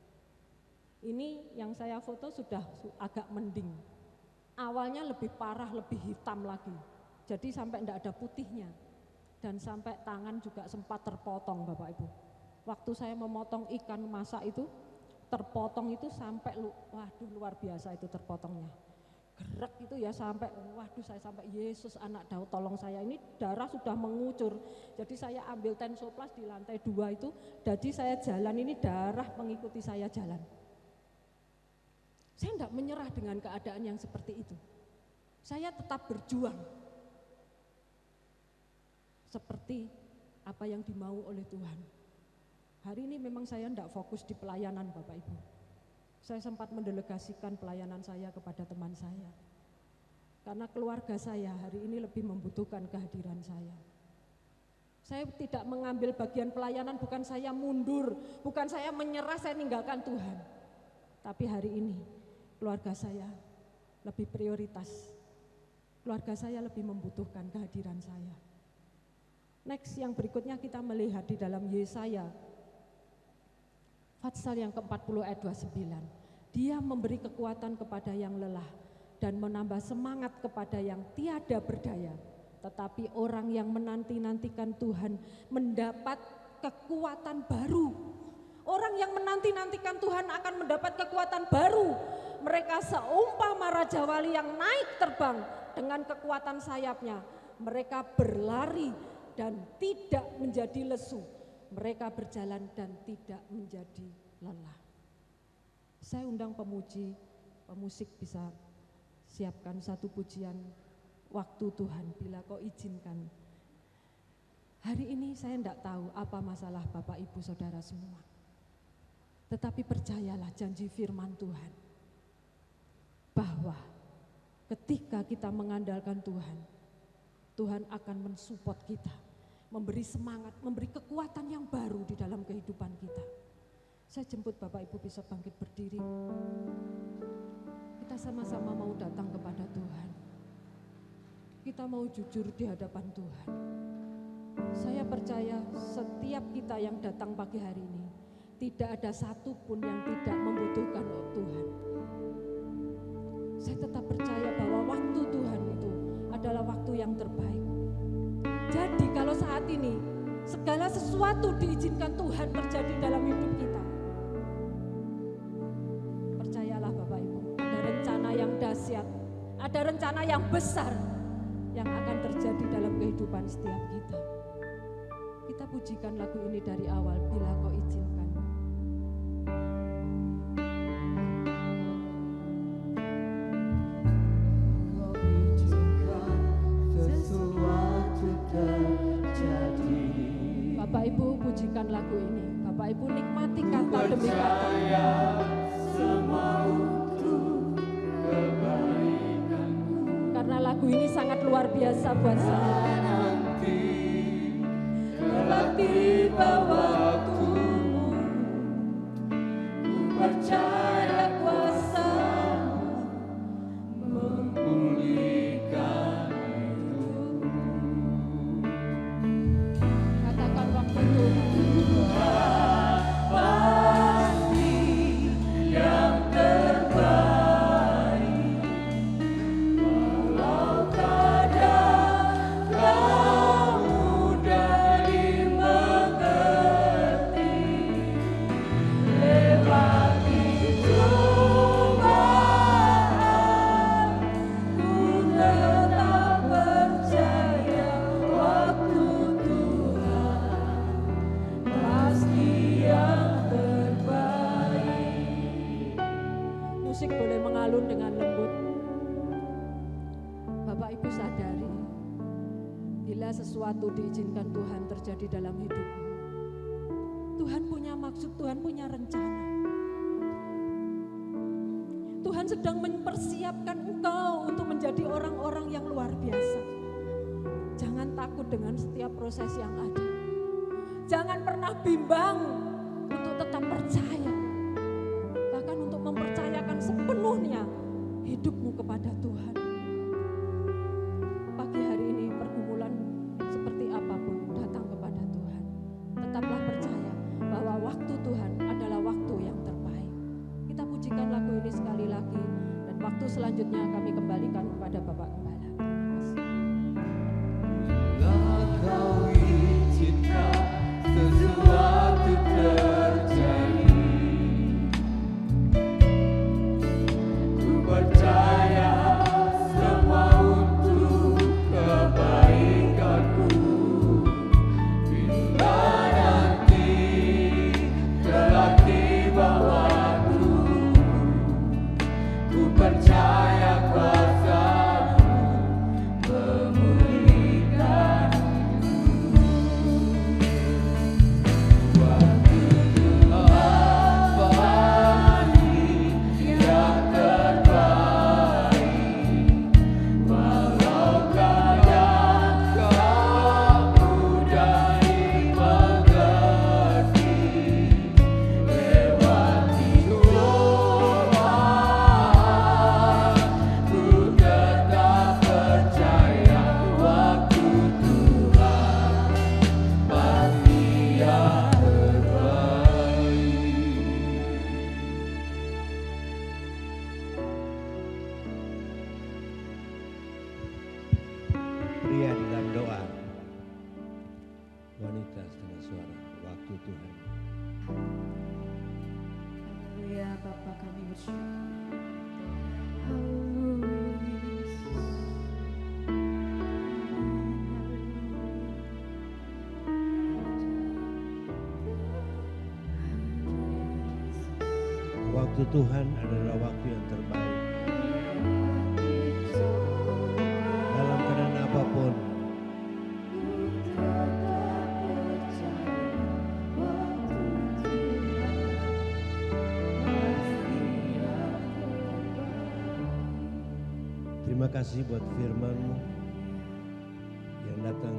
Ini yang saya foto sudah agak mending. Awalnya lebih parah, lebih hitam lagi. Jadi sampai enggak ada putihnya. Dan sampai tangan juga sempat terpotong Bapak Ibu. Waktu saya memotong ikan masak itu, terpotong itu sampai, waduh luar biasa itu terpotongnya. Gerak itu ya sampai, waduh saya sampai, Yesus anak Daud tolong saya, ini darah sudah mengucur. Jadi saya ambil tensoplas di lantai 2 itu, jadi saya jalan ini darah mengikuti saya jalan. Saya tidak menyerah dengan keadaan yang seperti itu. Saya tetap berjuang. Seperti apa yang dimau oleh Tuhan. Hari ini memang saya tidak fokus di pelayanan Bapak Ibu. Saya sempat mendelegasikan pelayanan saya kepada teman saya. Karena keluarga saya hari ini lebih membutuhkan kehadiran saya. Saya tidak mengambil bagian pelayanan, bukan saya mundur, bukan saya menyerah, saya meninggalkan Tuhan. Tapi hari ini keluarga saya lebih prioritas. Keluarga saya lebih membutuhkan kehadiran saya. Next, yang berikutnya kita melihat di dalam Yesaya pasal yang ke-40 ayat 29. Dia memberi kekuatan kepada yang lelah dan menambah semangat kepada yang tiada berdaya. Tetapi orang yang menanti-nantikan Tuhan mendapat kekuatan baru. Orang yang menanti-nantikan Tuhan akan mendapat kekuatan baru. Mereka seumpama Raja Wali yang naik terbang dengan kekuatan sayapnya. Mereka berlari dan tidak menjadi lesu. Mereka berjalan dan tidak menjadi lelah. Saya undang pemusik bisa siapkan satu pujian waktu Tuhan bila kau izinkan. Hari ini saya tidak tahu apa masalah Bapak Ibu Saudara semua. Tetapi percayalah janji firman Tuhan. Bahwa ketika kita mengandalkan Tuhan, Tuhan akan mensupport kita. Memberi semangat, memberi kekuatan yang baru di dalam kehidupan kita. Saya jemput Bapak Ibu bisa bangkit berdiri. Kita sama-sama mau datang kepada Tuhan. Kita mau jujur di hadapan Tuhan. Saya percaya setiap kita yang datang pagi hari ini, tidak ada satupun yang tidak membutuhkan Tuhan. Saya tetap percaya bahwa waktu Tuhan itu adalah waktu yang terbaik. Jadi kalau saat ini segala sesuatu diizinkan Tuhan terjadi dalam hidup kita, percayalah Bapak Ibu, ada rencana yang dahsyat, ada rencana yang besar yang akan terjadi dalam kehidupan setiap kita. Kita pujikan lagu ini dari awal, bila kau izinkan. Bapak Ibu pujikan lagu ini. Bapak Ibu nikmati kata demi kata. Karena lagu ini sangat luar biasa buat saya. Telah tiba waktumu, ku percaya kuasa-Mu memulihkan hidupku. Katakan waktu Tuhan pasti yang terbaik. Walau kadang kau mudah dimengerti, lewati cobaan, ku tetap percaya waktu Tuhan pasti yang terbaik. Musik boleh mengalun dengan lembut. Bapak Ibu sadari, bila sesuatu diizinkan Tuhan terjadi dalam hidupmu, Tuhan punya maksud, Tuhan punya rencana. Tuhan sedang mempersiapkan engkau untuk menjadi orang-orang yang luar biasa. Jangan takut dengan setiap proses yang ada. Jangan pernah bimbang untuk tetap percaya. Bahkan untuk mempercayakan sepenuhnya hidupmu kepada Tuhan. Pagi hari ini pergumulan seperti apapun datang kepada Tuhan. Tetaplah percaya bahwa waktu Tuhan adalah waktu yang terbaik. Kita pujikan lagu ini sekali lagi dan waktu selanjutnya kami kembalikan kepada Bapak Gembala. Bila kau izinkan sesuatu terjadi, ku percaya semua untuk kebaikanku. Bila nanti telah tiba waktu, ku percaya kuasa-Mu pria di dalam doa, wanita setengah suara, waktu Tuhan. Haleluya, Bapa kami bersyukur. Haleluya, Yesus. Waktu Tuhan adalah waktu yang terbaik. Dalam keadaan apapun, terima kasih buat firman-Mu yang datang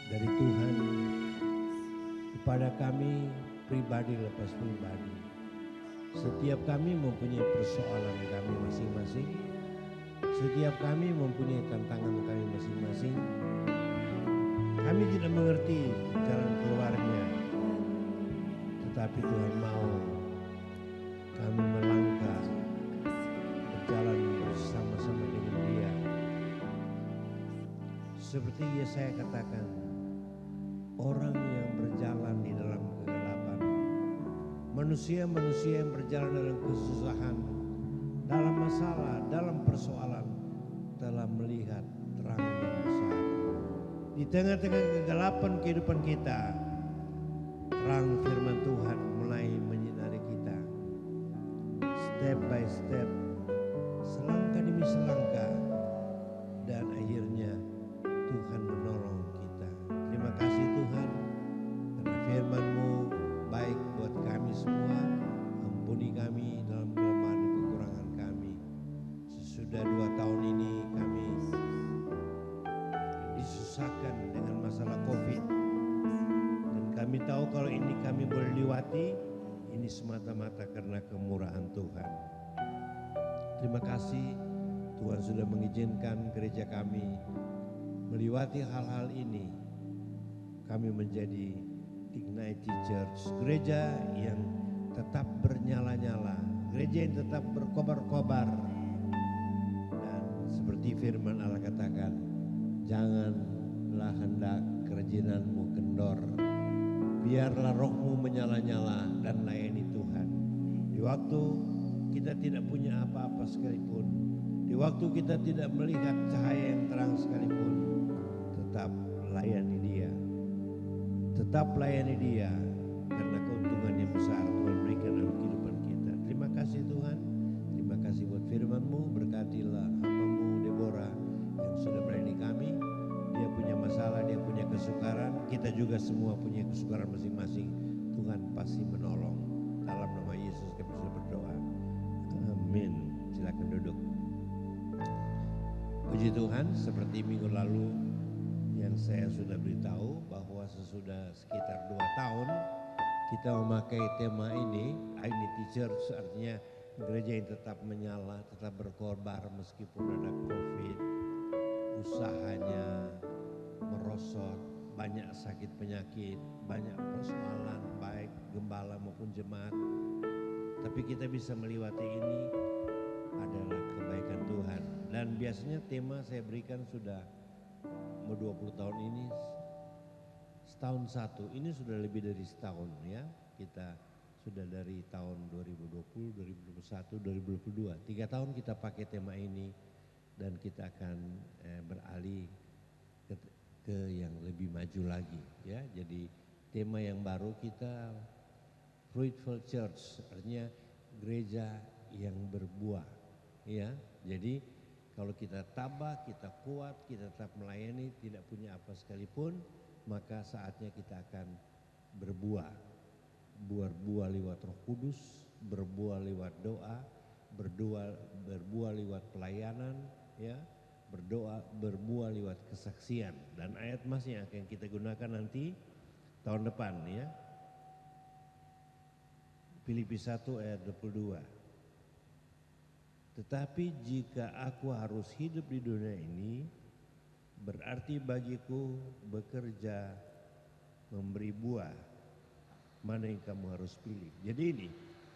dari Tuhan kepada kami pribadi lepas pribadi. Setiap kami mempunyai persoalan kami masing-masing. Setiap kami mempunyai tantangan kami masing-masing. Kami tidak mengerti jalan keluarnya. Tetapi Tuhan mau kami melangkah berjalan bersama-sama dengan Dia. Seperti Yesaya katakan, orang yang berjalan di dalam kegelapan, manusia-manusia yang berjalan dalam kesusahan, dalam masalah, dalam persoalan, telah melihat terang yang besar. Di tengah-tengah kegelapan kehidupan kita, terang firman Tuhan mulai menyinari kita. Step by step, selangkah demi selangkah, dan akhirnya Tuhan menolong kita. Terima kasih Tuhan, karena firman-Mu baik buat kami semua. Ampuni kami dalam kelemahan dan kekurangan kami. Sesudah 2 tahun ini kami disusahkan dengan masalah COVID. Dan kami tahu kalau ini kami boleh lewati, ini semata-mata karena kemurahan Tuhan. Terima kasih Tuhan sudah mengizinkan gereja kami melewati hal-hal ini. Kami menjadi Dignity Church, gereja yang tetap bernyala-nyala, gereja yang tetap berkobar-kobar. Dan seperti firman Allah katakan, janganlah hendak kerajinanmu kendor, biarlah rohmu menyala-nyala dan layani Tuhan. Di waktu kita tidak punya apa-apa sekalipun, di waktu kita tidak melihat cahaya yang terang sekalipun, tetap layani Dia. Tetap layani Dia, karena keuntungan yang besar Tuhan berikan dalam kehidupan kita. Terima kasih Tuhan, terima kasih buat firman-Mu. Berkatilah hamba-Mu Deborah yang sudah melayani kami. Dia punya masalah, dia punya kesukaran, kita juga semua punya kesukaran masing-masing. Tuhan pasti menolong. Dalam nama Yesus kami sudah berdoa. Amin. Silakan duduk. Puji Tuhan, seperti minggu lalu yang saya sudah beritahu bahwa sesudah sekitar 2 tahun kita memakai tema ini, Dignity Church, artinya gereja yang tetap menyala, tetap berkorban meskipun ada COVID, usahanya merosot, banyak sakit penyakit, banyak persoalan baik gembala maupun jemaat. Tapi kita bisa melewati ini adalah kebaikan Tuhan. Dan biasanya tema saya berikan sudah mau 20 tahun ini setahun satu, ini sudah lebih dari setahun ya. Kita sudah dari tahun 2020, 2021, 2022, 3 tahun kita pakai tema ini dan kita akan beralih ke yang lebih maju lagi ya. Jadi tema yang baru kita Fruitful Church, artinya gereja yang berbuah ya. Jadi kalau kita tabah, kita kuat, kita tetap melayani, tidak punya apa sekalipun, maka saatnya kita akan berbuah. Berbuah lewat Roh Kudus, berbuah lewat doa, berbuah lewat pelayanan, ya, berbuah lewat kesaksian. Dan ayat mas yang akan kita gunakan nanti tahun depan ya. Filipi 1 ayat 22. Tetapi jika aku harus hidup di dunia ini, berarti bagiku bekerja memberi buah. Mana yang kamu harus pilih? Jadi ini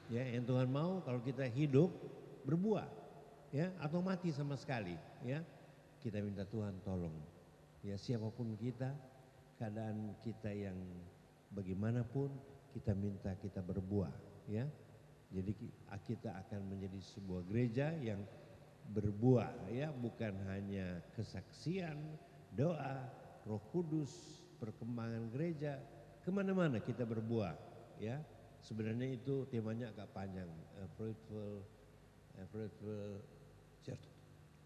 ya yang Tuhan mau, kalau kita hidup berbuah. ya, atau mati sama sekali, ya. Kita minta Tuhan tolong, ya, siapapun kita, keadaan kita yang bagaimanapun, kita minta kita berbuah, ya. Jadi kita akan menjadi sebuah gereja yang berbuah, ya, bukan hanya kesaksian, doa, Roh Kudus, perkembangan gereja, kemana-mana kita berbuah, ya. Sebenarnya itu temanya agak panjang, fruitful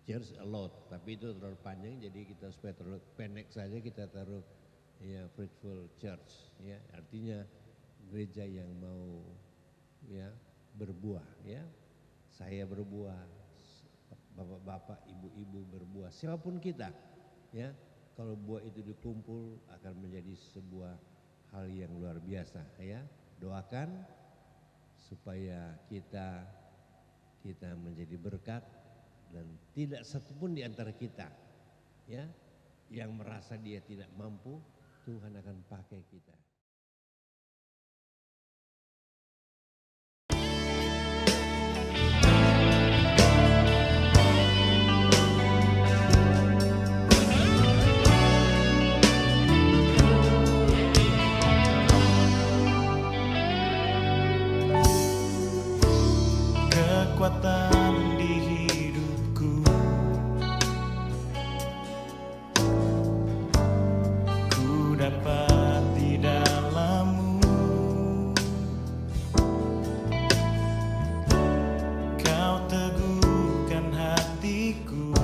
church a lot, tapi itu terlalu panjang, jadi kita supaya terlalu pendek saja kita taruh ya fruitful church, ya, artinya gereja yang mau, ya, berbuah, ya. Saya berbuah, bapak-bapak, ibu-ibu berbuah, siapapun kita, ya. Kalau buah itu dikumpul akan menjadi sebuah hal yang luar biasa, ya. Doakan supaya kita menjadi berkat dan tidak satupun di antara kita, ya, yang merasa dia tidak mampu, Tuhan akan pakai kita. Kekuatan di hidupku, ku dapat di dalam-Mu. Kau teguhkan hatiku,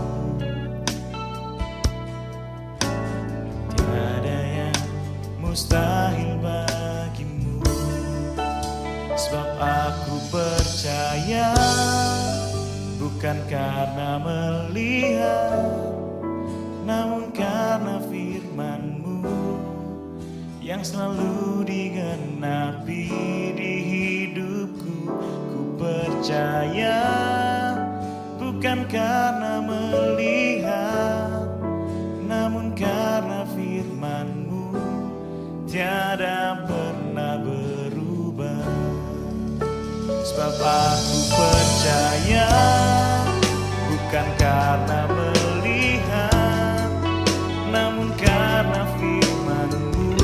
tiada yang mustahil bagimu. Sebab aku percaya, bukan karena melihat, namun karena firman-Mu yang selalu digenapi di hidupku. Ku percaya, bukan karena melihat, namun karena firman-Mu tiada pernah berubah. Sebab aku percaya, bukan karena melihat, namun karena firman-Mu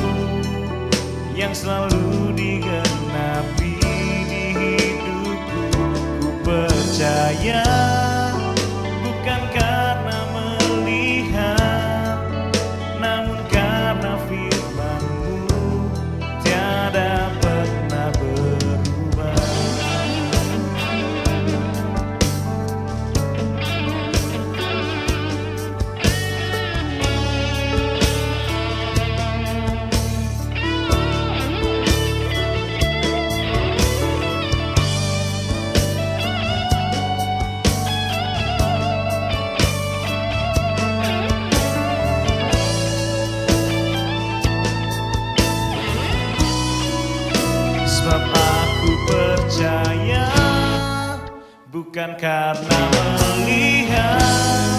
yang selalu digenapi di hidupku. Ku percaya, bukan karena melihat, namun karena firman-Mu tiada pernah berubah. Sebab aku percaya, bukan karena melihat,